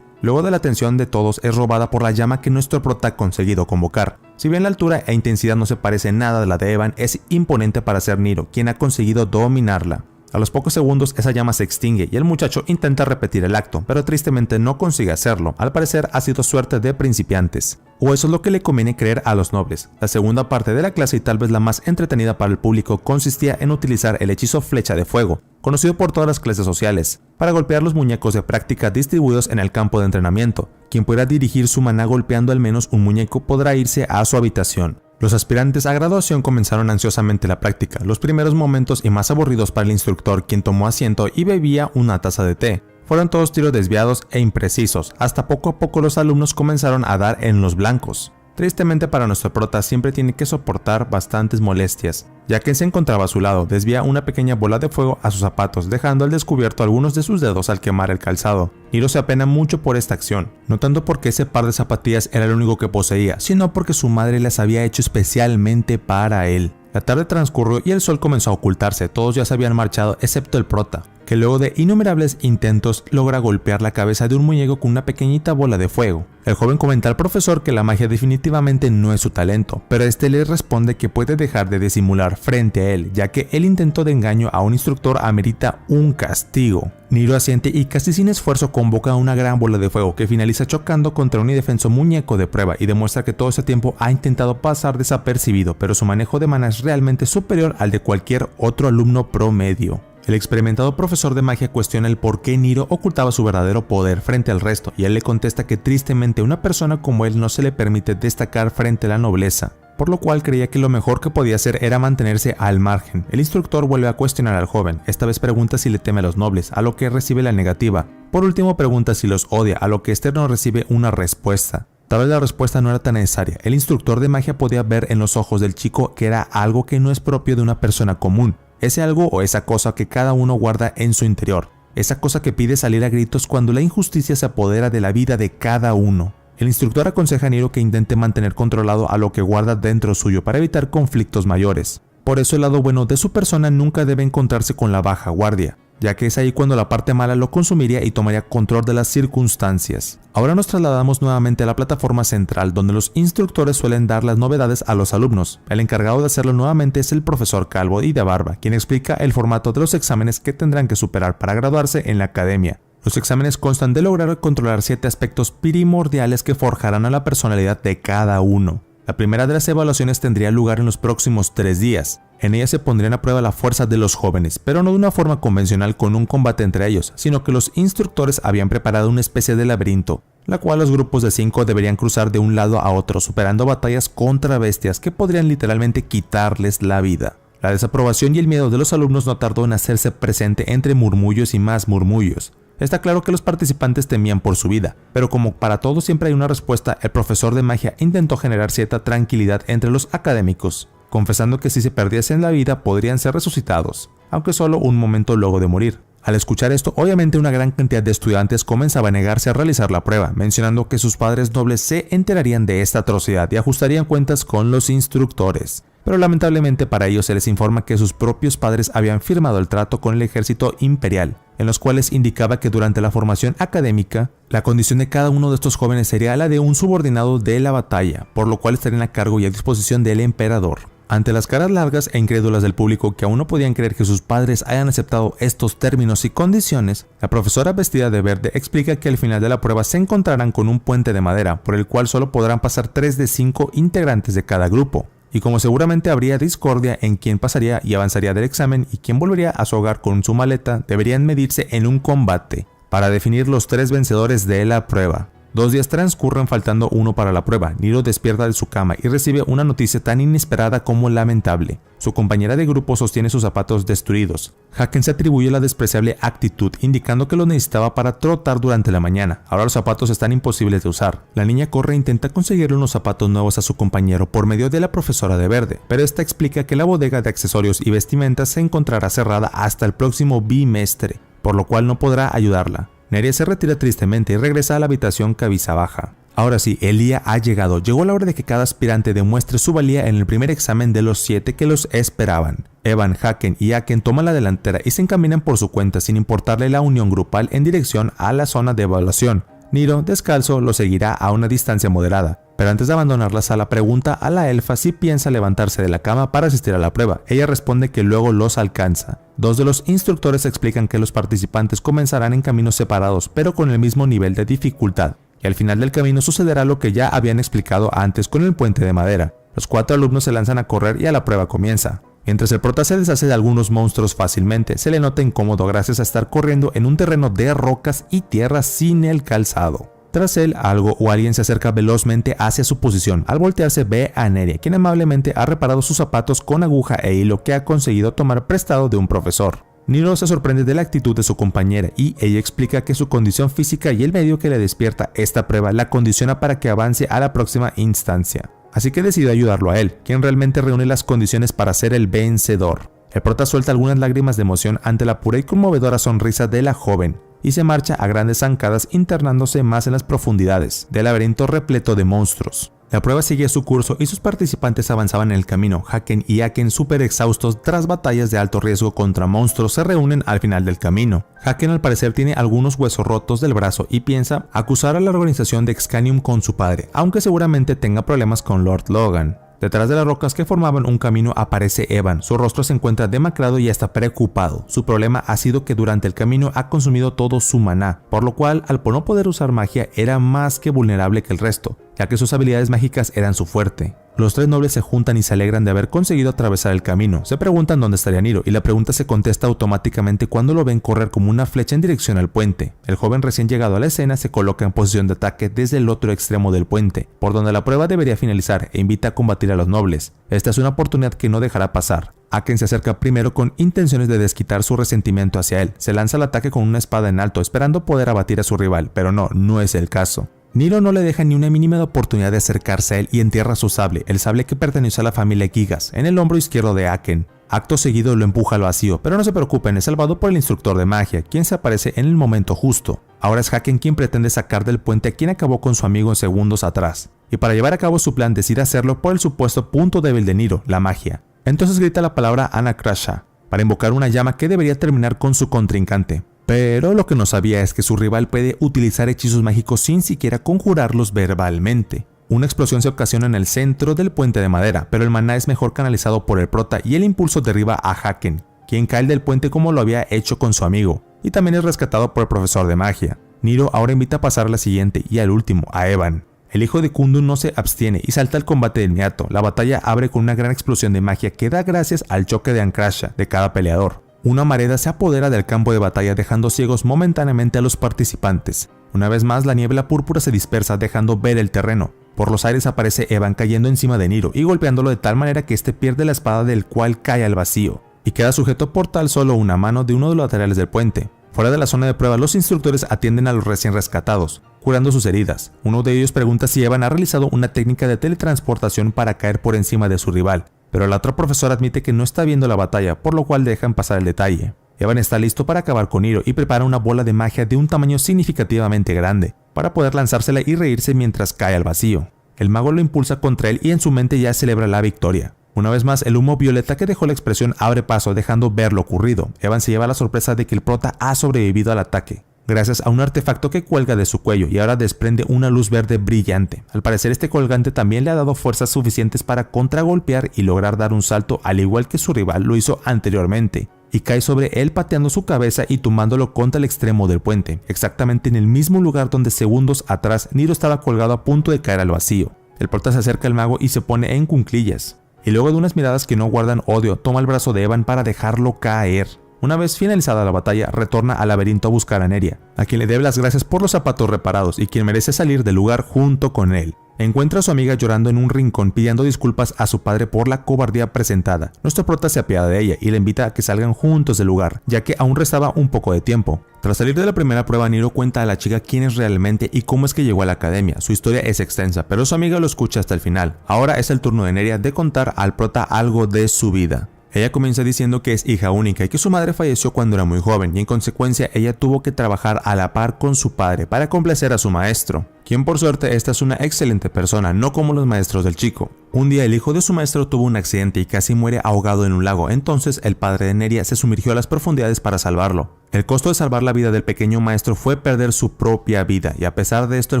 Luego de la atención de todos es robada por la llama que nuestro prota ha conseguido convocar. Si bien la altura e intensidad no se parece nada a la de Evan, es imponente para ser Niro, quien ha conseguido dominarla. A los pocos segundos esa llama se extingue y el muchacho intenta repetir el acto, pero tristemente no consigue hacerlo. Al parecer ha sido suerte de principiantes. O eso es lo que le conviene creer a los nobles. La segunda parte de la clase, y tal vez la más entretenida para el público, consistía en utilizar el hechizo Flecha de Fuego, conocido por todas las clases sociales, para golpear los muñecos de práctica distribuidos en el campo de entrenamiento. Quien pueda dirigir su maná golpeando al menos un muñeco podrá irse a su habitación. Los aspirantes a graduación comenzaron ansiosamente la práctica, los primeros momentos y más aburridos para el instructor, quien tomó asiento y bebía una taza de té. Fueron todos tiros desviados e imprecisos, hasta poco a poco los alumnos comenzaron a dar en los blancos. Tristemente para nuestro prota siempre tiene que soportar bastantes molestias, ya que se encontraba a su lado, desvía una pequeña bola de fuego a sus zapatos, dejando al descubierto algunos de sus dedos al quemar el calzado. Niro se apena mucho por esta acción, no tanto porque ese par de zapatillas era el único que poseía, sino porque su madre las había hecho especialmente para él. La tarde transcurrió y el sol comenzó a ocultarse, todos ya se habían marchado excepto el prota, que luego de innumerables intentos logra golpear la cabeza de un muñeco con una pequeñita bola de fuego. El joven comenta al profesor que la magia definitivamente no es su talento, pero este le responde que puede dejar de disimular frente a él, ya que el intento de engaño a un instructor amerita un castigo. Niro asiente y casi sin esfuerzo convoca una gran bola de fuego que finaliza chocando contra un indefenso muñeco de prueba y demuestra que todo ese tiempo ha intentado pasar desapercibido, pero su manejo de maná es realmente superior al de cualquier otro alumno promedio. El experimentado profesor de magia cuestiona el por qué Niro ocultaba su verdadero poder frente al resto, y él le contesta que tristemente a una persona como él no se le permite destacar frente a la nobleza, por lo cual creía que lo mejor que podía hacer era mantenerse al margen. El instructor vuelve a cuestionar al joven, esta vez pregunta si le teme a los nobles, a lo que recibe la negativa. Por último pregunta si los odia, a lo que este no recibe una respuesta. Tal vez la respuesta no era tan necesaria. El instructor de magia podía ver en los ojos del chico que era algo que no es propio de una persona común. Ese algo o esa cosa que cada uno guarda en su interior. Esa cosa que pide salir a gritos cuando la injusticia se apodera de la vida de cada uno. El instructor aconseja a Niro que intente mantener controlado a lo que guarda dentro suyo para evitar conflictos mayores. Por eso el lado bueno de su persona nunca debe encontrarse con la baja guardia, ya que es ahí cuando la parte mala lo consumiría y tomaría control de las circunstancias. Ahora nos trasladamos nuevamente a la plataforma central, donde los instructores suelen dar las novedades a los alumnos. El encargado de hacerlo nuevamente es el profesor calvo y de barba, quien explica el formato de los exámenes que tendrán que superar para graduarse en la academia. Los exámenes constan de lograr controlar 7 aspectos primordiales que forjarán a la personalidad de cada uno. La primera de las evaluaciones tendría lugar en los próximos 3 días. En ella se pondrían a prueba la fuerza de los jóvenes, pero no de una forma convencional con un combate entre ellos, sino que los instructores habían preparado una especie de laberinto, la cual los grupos de 5 deberían cruzar de un lado a otro, superando batallas contra bestias que podrían literalmente quitarles la vida. La desaprobación y el miedo de los alumnos no tardó en hacerse presente entre murmullos y más murmullos. Está claro que los participantes temían por su vida, pero como para todo siempre hay una respuesta, el profesor de magia intentó generar cierta tranquilidad entre los académicos, confesando que si se perdiesen la vida podrían ser resucitados, aunque solo un momento luego de morir. Al escuchar esto, obviamente una gran cantidad de estudiantes comenzaba a negarse a realizar la prueba, mencionando que sus padres nobles se enterarían de esta atrocidad y ajustarían cuentas con los instructores. Pero lamentablemente para ellos se les informa que sus propios padres habían firmado el trato con el ejército imperial, en los cuales indicaba que durante la formación académica, la condición de cada uno de estos jóvenes sería la de un subordinado de la batalla, por lo cual estarían a cargo y a disposición del emperador. Ante las caras largas e incrédulas del público que aún no podían creer que sus padres hayan aceptado estos términos y condiciones, la profesora vestida de verde explica que al final de la prueba se encontrarán con un puente de madera, por el cual solo podrán pasar 3 de 5 integrantes de cada grupo. Y como seguramente habría discordia en quién pasaría y avanzaría del examen y quién volvería a su hogar con su maleta, deberían medirse en un combate para definir los 3 vencedores de la prueba. 2 días transcurren faltando uno para la prueba. Niro despierta de su cama y recibe una noticia tan inesperada como lamentable. Su compañera de grupo sostiene sus zapatos destruidos. Haken se atribuye la despreciable actitud, indicando que los necesitaba para trotar durante la mañana. Ahora los zapatos están imposibles de usar. La niña corre e intenta conseguirle unos zapatos nuevos a su compañero por medio de la profesora de verde, pero esta explica que la bodega de accesorios y vestimentas se encontrará cerrada hasta el próximo bimestre, por lo cual no podrá ayudarla. Neria se retira tristemente y regresa a la habitación cabizbaja. Ahora sí, el día ha llegado. Llegó la hora de que cada aspirante demuestre su valía en el primer examen de los 7 que los esperaban. Evan, Haken y Aken toman la delantera y se encaminan por su cuenta sin importarle la unión grupal en dirección a la zona de evaluación. Niro, descalzo, lo seguirá a una distancia moderada, pero antes de abandonar la sala pregunta a la elfa si piensa levantarse de la cama para asistir a la prueba. Ella responde que luego los alcanza. 2 de los instructores explican que los participantes comenzarán en caminos separados, pero con el mismo nivel de dificultad, y al final del camino sucederá lo que ya habían explicado antes con el puente de madera. Los 4 alumnos se lanzan a correr y a la prueba comienza. Mientras el prota se deshace de algunos monstruos fácilmente, se le nota incómodo gracias a estar corriendo en un terreno de rocas y tierra sin el calzado. Tras él, algo o alguien se acerca velozmente hacia su posición. Al voltearse ve a Neria, quien amablemente ha reparado sus zapatos con aguja e hilo que ha conseguido tomar prestado de un profesor. Niro se sorprende de la actitud de su compañera y ella explica que su condición física y el medio que le despierta esta prueba la condiciona para que avance a la próxima instancia. Así que decide ayudarlo a él, quien realmente reúne las condiciones para ser el vencedor. El prota suelta algunas lágrimas de emoción ante la pura y conmovedora sonrisa de la joven, y se marcha a grandes zancadas internándose más en las profundidades del laberinto repleto de monstruos. La prueba seguía su curso y sus participantes avanzaban en el camino. Haken y Aken, súper exhaustos tras batallas de alto riesgo contra monstruos, se reúnen al final del camino. Haken al parecer tiene algunos huesos rotos del brazo y piensa acusar a la organización de Excanium con su padre, aunque seguramente tenga problemas con Lord Logan. Detrás de las rocas que formaban un camino aparece Evan. Su rostro se encuentra demacrado y está preocupado. Su problema ha sido que durante el camino ha consumido todo su maná, por lo cual al no poder usar magia era más que vulnerable que el resto, ya que sus habilidades mágicas eran su fuerte. Los 3 nobles se juntan y se alegran de haber conseguido atravesar el camino. Se preguntan dónde estaría Niro y la pregunta se contesta automáticamente cuando lo ven correr como una flecha en dirección al puente. El joven recién llegado a la escena se coloca en posición de ataque desde el otro extremo del puente, por donde la prueba debería finalizar, e invita a combatir a los nobles. Esta es una oportunidad que no dejará pasar. Aken se acerca primero con intenciones de desquitar su resentimiento hacia él. Se lanza al ataque con una espada en alto, esperando poder abatir a su rival, pero no es el caso. Niro no le deja ni una mínima oportunidad de acercarse a él y entierra su sable, el sable que perteneció a la familia Gigas, en el hombro izquierdo de Aken. Acto seguido lo empuja al vacío, pero no se preocupen, es salvado por el instructor de magia, quien se aparece en el momento justo. Ahora es Haken quien pretende sacar del puente a quien acabó con su amigo segundos atrás, y para llevar a cabo su plan decide hacerlo por el supuesto punto débil de Niro, la magia. Entonces grita la palabra Anakrasha, para invocar una llama que debería terminar con su contrincante. Pero lo que no sabía es que su rival puede utilizar hechizos mágicos sin siquiera conjurarlos verbalmente. Una explosión se ocasiona en el centro del puente de madera, pero el maná es mejor canalizado por el prota y el impulso derriba a Haken, quien cae del puente como lo había hecho con su amigo, y también es rescatado por el profesor de magia. Niro ahora invita a pasar a la siguiente y al último, a Evan. El hijo de Kundun no se abstiene y salta al combate de inmediato. La batalla abre con una gran explosión de magia que da gracias al choque de Anakrasha de cada peleador. Una mareda se apodera del campo de batalla dejando ciegos momentáneamente a los participantes. Una vez más la niebla púrpura se dispersa dejando ver el terreno. Por los aires aparece Evan cayendo encima de Niro y golpeándolo de tal manera que este pierde la espada del cual cae al vacío y queda sujeto por tal solo una mano de uno de los laterales del puente. Fuera de la zona de prueba, los instructores atienden a los recién rescatados, curando sus heridas. Uno de ellos pregunta si Evan ha realizado una técnica de teletransportación para caer por encima de su rival, pero la otra profesora admite que no está viendo la batalla, por lo cual dejan pasar el detalle. Evan está listo para acabar con Niro y prepara una bola de magia de un tamaño significativamente grande, para poder lanzársela y reírse mientras cae al vacío. El mago lo impulsa contra él y en su mente ya celebra la victoria. Una vez más, el humo violeta que dejó la expresión abre paso dejando ver lo ocurrido. Evan se lleva la sorpresa de que el prota ha sobrevivido al ataque, gracias a un artefacto que cuelga de su cuello y ahora desprende una luz verde brillante. Al parecer este colgante también le ha dado fuerzas suficientes para contragolpear y lograr dar un salto al igual que su rival lo hizo anteriormente, y cae sobre él pateando su cabeza y tumbándolo contra el extremo del puente, exactamente en el mismo lugar donde segundos atrás Niro estaba colgado a punto de caer al vacío. El prota se acerca al mago y se pone en cuclillas, y luego de unas miradas que no guardan odio, toma el brazo de Evan para dejarlo caer. Una vez finalizada la batalla, retorna al laberinto a buscar a Neria, a quien le debe las gracias por los zapatos reparados y quien merece salir del lugar junto con él. Encuentra a su amiga llorando en un rincón pidiendo disculpas a su padre por la cobardía presentada. Nuestro prota se apiada de ella y le invita a que salgan juntos del lugar, ya que aún restaba un poco de tiempo. Tras salir de la primera prueba, Niro cuenta a la chica quién es realmente y cómo es que llegó a la academia. Su historia es extensa, pero su amiga lo escucha hasta el final. Ahora es el turno de Neria de contar al prota algo de su vida. Ella comienza diciendo que es hija única y que su madre falleció cuando era muy joven y en consecuencia ella tuvo que trabajar a la par con su padre para complacer a su maestro, quien por suerte esta es una excelente persona, no como los maestros del chico. Un día el hijo de su maestro tuvo un accidente y casi muere ahogado en un lago, entonces el padre de Neria se sumergió a las profundidades para salvarlo. El costo de salvar la vida del pequeño maestro fue perder su propia vida, y a pesar de esto el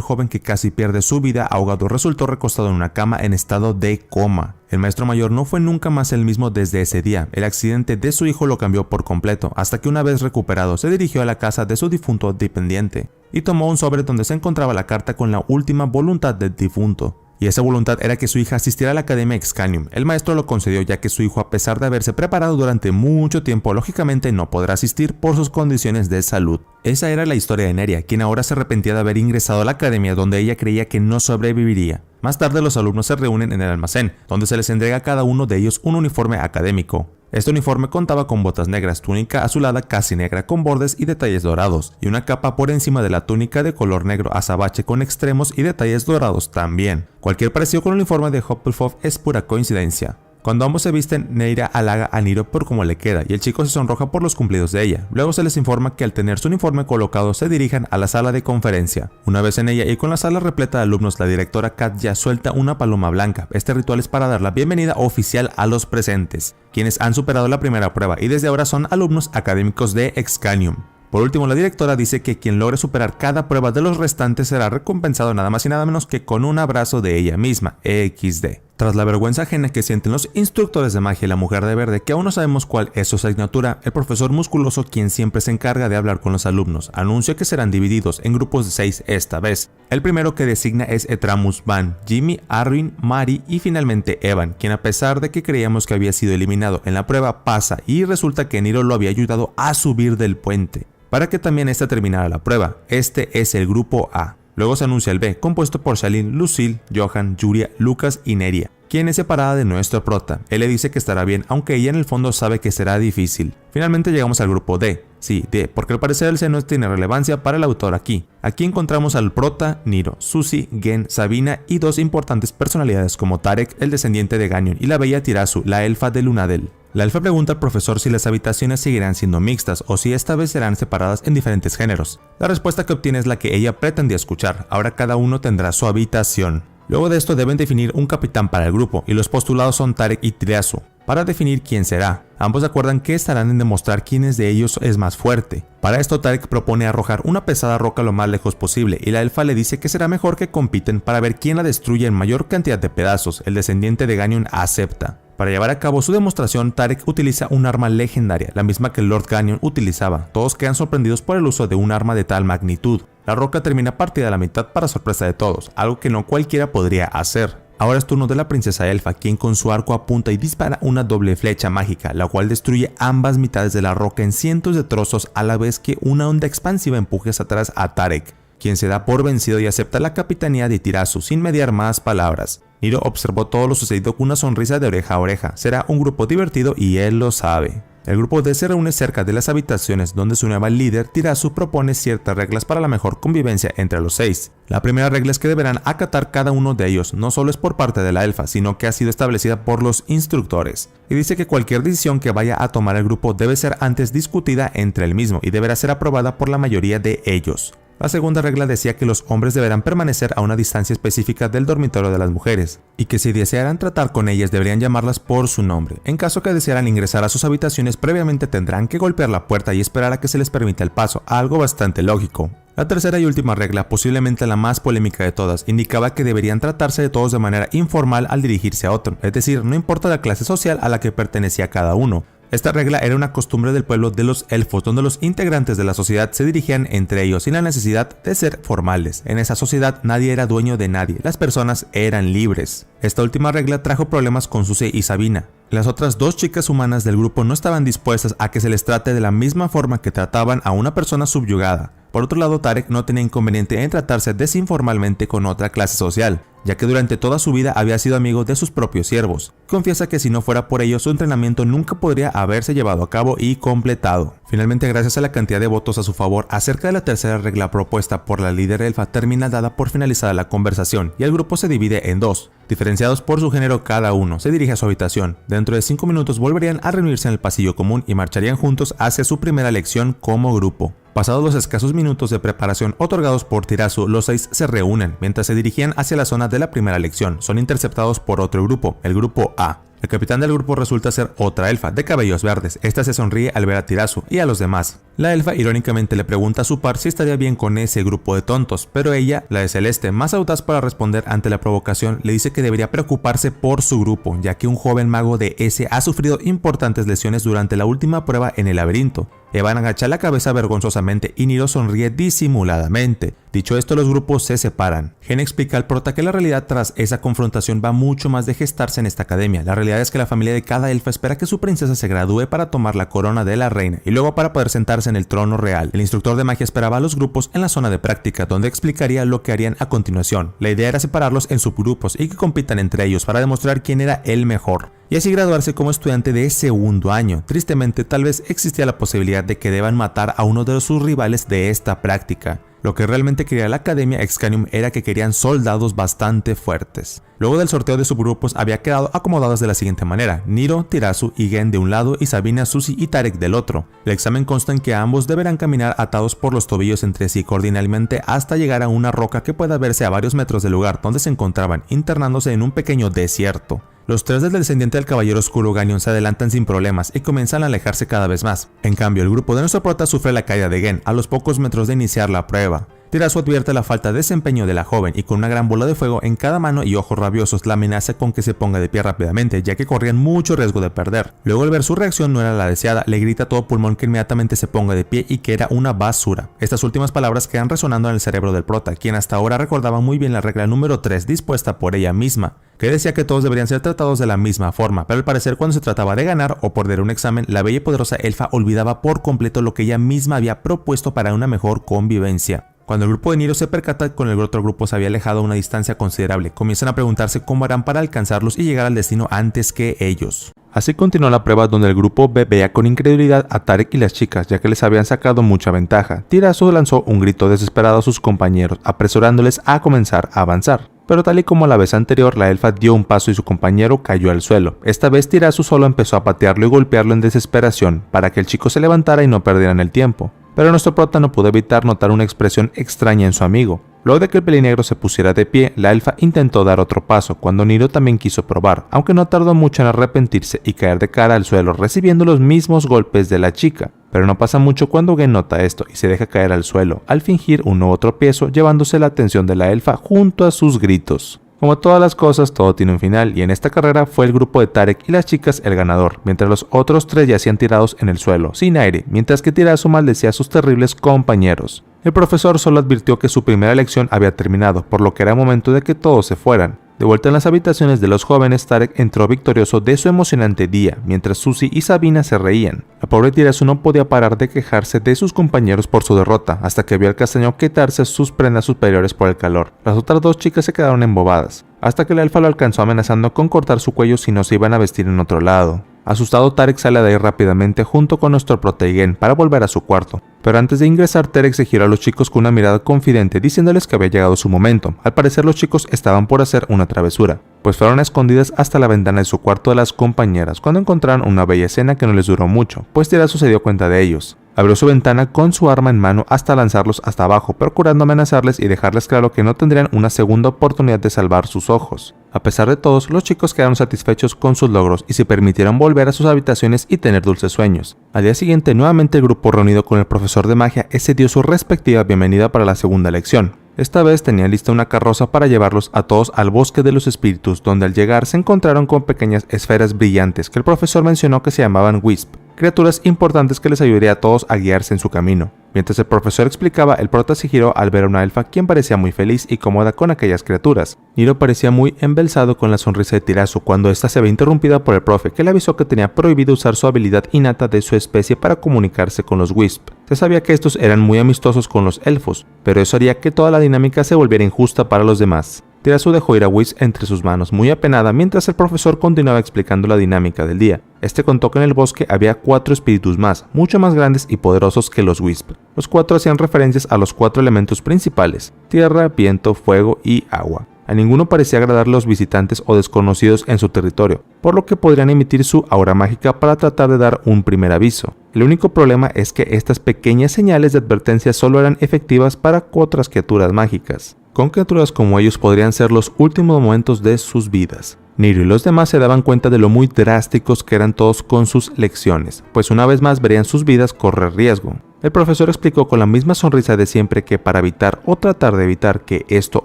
joven que casi pierde su vida ahogado resultó recostado en una cama en estado de coma. El maestro mayor no fue nunca más el mismo desde ese día. El accidente de su hijo lo cambió por completo, hasta que una vez recuperado se dirigió a la casa de su difunto dependiente y tomó un sobre donde se encontraba la carta con la última voluntad del difunto. Y esa voluntad era que su hija asistiera a la Academia Excanium. El maestro lo concedió ya que su hijo, a pesar de haberse preparado durante mucho tiempo, lógicamente no podrá asistir por sus condiciones de salud. Esa era la historia de Neria, quien ahora se arrepentía de haber ingresado a la academia donde ella creía que no sobreviviría. Más tarde los alumnos se reúnen en el almacén, donde se les entrega a cada uno de ellos un uniforme académico. Este uniforme contaba con botas negras, túnica azulada casi negra con bordes y detalles dorados, y una capa por encima de la túnica de color negro azabache con extremos y detalles dorados también. Cualquier parecido con el uniforme de Hufflepuff es pura coincidencia. Cuando ambos se visten, Neira halaga a Niro por cómo le queda y el chico se sonroja por los cumplidos de ella. Luego se les informa que al tener su uniforme colocado se dirijan a la sala de conferencia. Una vez en ella y con la sala repleta de alumnos, la directora Katja suelta una paloma blanca. Este ritual es para dar la bienvenida oficial a los presentes, quienes han superado la primera prueba y desde ahora son alumnos académicos de Excanium. Por último, la directora dice que quien logre superar cada prueba de los restantes será recompensado nada más y nada menos que con un abrazo de ella misma, XD. Tras la vergüenza ajena que sienten los instructores de magia y la mujer de verde, que aún no sabemos cuál es su asignatura, el profesor musculoso, quien siempre se encarga de hablar con los alumnos, anuncia que serán divididos en grupos de 6 esta vez. El primero que designa es Etramus Van, Jimmy, Arvin, Mari y finalmente Evan, quien a pesar de que creíamos que había sido eliminado en la prueba pasa y resulta que Niro lo había ayudado a subir del puente, para que también esta terminara la prueba. Este es el grupo A. Luego se anuncia el B, compuesto por Shailene, Lucille, Johan, Yuria, Lucas y Neria, quien es separada de nuestro prota. Él le dice que estará bien, aunque ella en el fondo sabe que será difícil. Finalmente llegamos al grupo D. Sí, D, porque al parecer el C no tiene relevancia para el autor aquí. Aquí encontramos al prota, Niro, Susie, Gen, Sabina y dos importantes personalidades como Tarek, el descendiente de Ganion, y la bella Tirasu, la elfa de Lunadel. La elfa pregunta al profesor si las habitaciones seguirán siendo mixtas o si esta vez serán separadas en diferentes géneros. La respuesta que obtiene es la que ella pretendía escuchar. Ahora cada uno tendrá su habitación. Luego de esto deben definir un capitán para el grupo y los postulados son Tarek y Tirasu para definir quién será. Ambos acuerdan que estarán en demostrar quién de ellos es más fuerte. Para esto Tarek propone arrojar una pesada roca lo más lejos posible y la elfa le dice que será mejor que compiten para ver quién la destruye en mayor cantidad de pedazos. El descendiente de Ganion acepta. Para llevar a cabo su demostración, Tarek utiliza un arma legendaria, la misma que el Lord Ganion utilizaba. Todos quedan sorprendidos por el uso de un arma de tal magnitud. La roca termina partida a la mitad para sorpresa de todos, algo que no cualquiera podría hacer. Ahora es turno de la princesa elfa, quien con su arco apunta y dispara una doble flecha mágica, la cual destruye ambas mitades de la roca en cientos de trozos a la vez que una onda expansiva empuja hacia atrás a Tarek, quien se da por vencido y acepta la capitanía de Tirasu sin mediar más palabras. Niro observó todo lo sucedido con una sonrisa de oreja a oreja. Será un grupo divertido y él lo sabe. El grupo D se reúne cerca de las habitaciones donde su nueva líder, Tirasu, propone ciertas reglas para la mejor convivencia entre los 6. La primera regla es que deberán acatar cada uno de ellos, no solo es por parte de la elfa, sino que ha sido establecida por los instructores. Y dice que cualquier decisión que vaya a tomar el grupo debe ser antes discutida entre el mismo y deberá ser aprobada por la mayoría de ellos. La segunda regla decía que los hombres deberán permanecer a una distancia específica del dormitorio de las mujeres, y que si desearan tratar con ellas deberían llamarlas por su nombre. En caso que desearan ingresar a sus habitaciones, previamente tendrán que golpear la puerta y esperar a que se les permita el paso, algo bastante lógico. La tercera y última regla, posiblemente la más polémica de todas, indicaba que deberían tratarse de todos de manera informal al dirigirse a otro, es decir, no importa la clase social a la que pertenecía cada uno. Esta regla era una costumbre del pueblo de los elfos, donde los integrantes de la sociedad se dirigían entre ellos sin la necesidad de ser formales. En esa sociedad nadie era dueño de nadie, las personas eran libres. Esta última regla trajo problemas con Susie y Sabina, Las otras dos chicas humanas del grupo no estaban dispuestas a que se les trate de la misma forma que trataban a una persona subyugada. Por otro lado, Tarek no tenía inconveniente en tratarse desinformalmente con otra clase social, ya que durante toda su vida había sido amigo de sus propios siervos. Confiesa que si no fuera por ello, su entrenamiento nunca podría haberse llevado a cabo y completado. Finalmente, gracias a la cantidad de votos a su favor acerca de la tercera regla propuesta por la líder elfa, termina dada por finalizada la conversación y el grupo se divide en dos. Diferenciados por su género, cada uno se dirige a su habitación. Dentro de 5 minutos volverían a reunirse en el pasillo común y marcharían juntos hacia su primera lección como grupo. Pasados los escasos minutos de preparación otorgados por Tirazu, los 6 se reúnen. Mientras se dirigían hacia la zona de la primera lección, son interceptados por otro grupo, el grupo A. El capitán del grupo resulta ser otra elfa de cabellos verdes. Esta se sonríe al ver a Tirazu y a los demás. La elfa irónicamente le pregunta a su par si estaría bien con ese grupo de tontos, pero ella, la de Celeste, más audaz para responder ante la provocación, le dice que debería preocuparse por su grupo, ya que un joven mago de ese ha sufrido importantes lesiones durante la última prueba en el laberinto. Evan agacha la cabeza vergonzosamente y Niro sonríe disimuladamente. Dicho esto, los grupos se separan. Gen explica al prota que la realidad tras esa confrontación va mucho más de gestarse en esta academia. La realidad es que la familia de cada elfa espera que su princesa se gradúe para tomar la corona de la reina y luego para poder sentarse en el trono real. El instructor de magia esperaba a los grupos en la zona de práctica, donde explicaría lo que harían a continuación. La idea era separarlos en subgrupos y que compitan entre ellos para demostrar quién era el mejor, y así graduarse como estudiante de segundo año. Tristemente, tal vez existía la posibilidad de que deban matar a uno de sus rivales de esta práctica. Lo que realmente quería la Academia Excanium era que querían soldados bastante fuertes. Luego del sorteo de subgrupos había quedado acomodados de la siguiente manera: Niro, Tirazu y Gen de un lado y Sabina, Suzy y Tarek del otro. El examen consta en que ambos deberán caminar atados por los tobillos entre sí cordialmente hasta llegar a una roca que pueda verse a varios metros del lugar donde se encontraban, internándose en un pequeño desierto. Los tres del descendiente del caballero oscuro Ganion se adelantan sin problemas y comienzan a alejarse cada vez más. En cambio, el grupo de nuestro prota sufre la caída de Gen a los pocos metros de iniciar la prueba. Tirazu advierte la falta de desempeño de la joven y con una gran bola de fuego en cada mano y ojos rabiosos la amenaza con que se ponga de pie rápidamente, ya que corrían mucho riesgo de perder. Luego, al ver su reacción no era la deseada, le grita a todo pulmón que inmediatamente se ponga de pie y que era una basura. Estas últimas palabras quedan resonando en el cerebro del prota, quien hasta ahora recordaba muy bien la regla número 3 dispuesta por ella misma, que decía que todos deberían ser tratados de la misma forma, pero al parecer cuando se trataba de ganar o perder un examen, la bella y poderosa elfa olvidaba por completo lo que ella misma había propuesto para una mejor convivencia. Cuando el grupo de Niro se percata con el otro grupo se había alejado a una distancia considerable, comienzan a preguntarse cómo harán para alcanzarlos y llegar al destino antes que ellos. Así continuó la prueba, donde el grupo B veía con incredulidad a Tarek y las chicas, ya que les habían sacado mucha ventaja. Tirazu lanzó un grito desesperado a sus compañeros, apresurándoles a comenzar a avanzar. Pero tal y como la vez anterior, la elfa dio un paso y su compañero cayó al suelo. Esta vez Tirazu solo empezó a patearlo y golpearlo en desesperación, para que el chico se levantara y no perdieran el tiempo. Pero nuestro prota no pudo evitar notar una expresión extraña en su amigo. Luego de que el pelinegro se pusiera de pie, la elfa intentó dar otro paso, cuando Niro también quiso probar, aunque no tardó mucho en arrepentirse y caer de cara al suelo, recibiendo los mismos golpes de la chica. Pero no pasa mucho cuando Gen nota esto y se deja caer al suelo, al fingir un nuevo tropiezo, llevándose la atención de la elfa junto a sus gritos. Como todas las cosas, todo tiene un final, y en esta carrera fue el grupo de Tarek y las chicas el ganador, mientras los otros tres yacían tirados en el suelo, sin aire, mientras que Tirazu maldecía a sus terribles compañeros. El profesor solo advirtió que su primera lección había terminado, por lo que era momento de que todos se fueran. De vuelta en las habitaciones de los jóvenes, Tarek entró victorioso de su emocionante día, mientras Suzy y Sabina se reían. La pobre Tirazu no podía parar de quejarse de sus compañeros por su derrota, hasta que vio al castaño quitarse sus prendas superiores por el calor. Las otras dos chicas se quedaron embobadas, hasta que la elfa lo alcanzó amenazando con cortar su cuello si no se iban a vestir en otro lado. Asustado, Tarek sale de ahí rápidamente junto con nuestro prota y Gen para volver a su cuarto. Pero antes de ingresar, Tarek se giró a los chicos con una mirada confidente diciéndoles que había llegado su momento. Al parecer los chicos estaban por hacer una travesura, pues fueron escondidas hasta la ventana de su cuarto de las compañeras cuando encontraron una bella escena que no les duró mucho, pues Tirazu se dio cuenta de ellos. Abrió su ventana con su arma en mano hasta lanzarlos hasta abajo, procurando amenazarles y dejarles claro que no tendrían una segunda oportunidad de salvar sus ojos. A pesar de todos, los chicos quedaron satisfechos con sus logros y se permitieron volver a sus habitaciones y tener dulces sueños. Al día siguiente, nuevamente el grupo reunido con el profesor de magia ese dio su respectiva bienvenida para la segunda lección. Esta vez tenía lista una carroza para llevarlos a todos al bosque de los espíritus, donde al llegar se encontraron con pequeñas esferas brillantes que el profesor mencionó que se llamaban Wisp. criaturas importantes que les ayudaría a todos a guiarse en su camino. Mientras el profesor explicaba, el prota se giró al ver a una elfa quien parecía muy feliz y cómoda con aquellas criaturas. Niro parecía muy embelesado con la sonrisa de Tirasu cuando ésta se ve interrumpida por el profe, que le avisó que tenía prohibido usar su habilidad innata de su especie para comunicarse con los Wisp. Se sabía que estos eran muy amistosos con los elfos, pero eso haría que toda la dinámica se volviera injusta para los demás. Tirasu dejó ir a Wisp entre sus manos, muy apenada, mientras el profesor continuaba explicando la dinámica del día. Este contó que en el bosque había 4 espíritus más, mucho más grandes y poderosos que los Wisp. Los 4 hacían referencias a los 4 elementos principales: tierra, viento, fuego y agua. A ninguno parecía agradar los visitantes o desconocidos en su territorio, por lo que podrían emitir su aura mágica para tratar de dar un primer aviso. El único problema es que estas pequeñas señales de advertencia solo eran efectivas para otras criaturas mágicas. Con criaturas como ellos podrían ser los últimos momentos de sus vidas. Niro y los demás se daban cuenta de lo muy drásticos que eran todos con sus lecciones, pues una vez más verían sus vidas correr riesgo. El profesor explicó con la misma sonrisa de siempre que para evitar o tratar de evitar que esto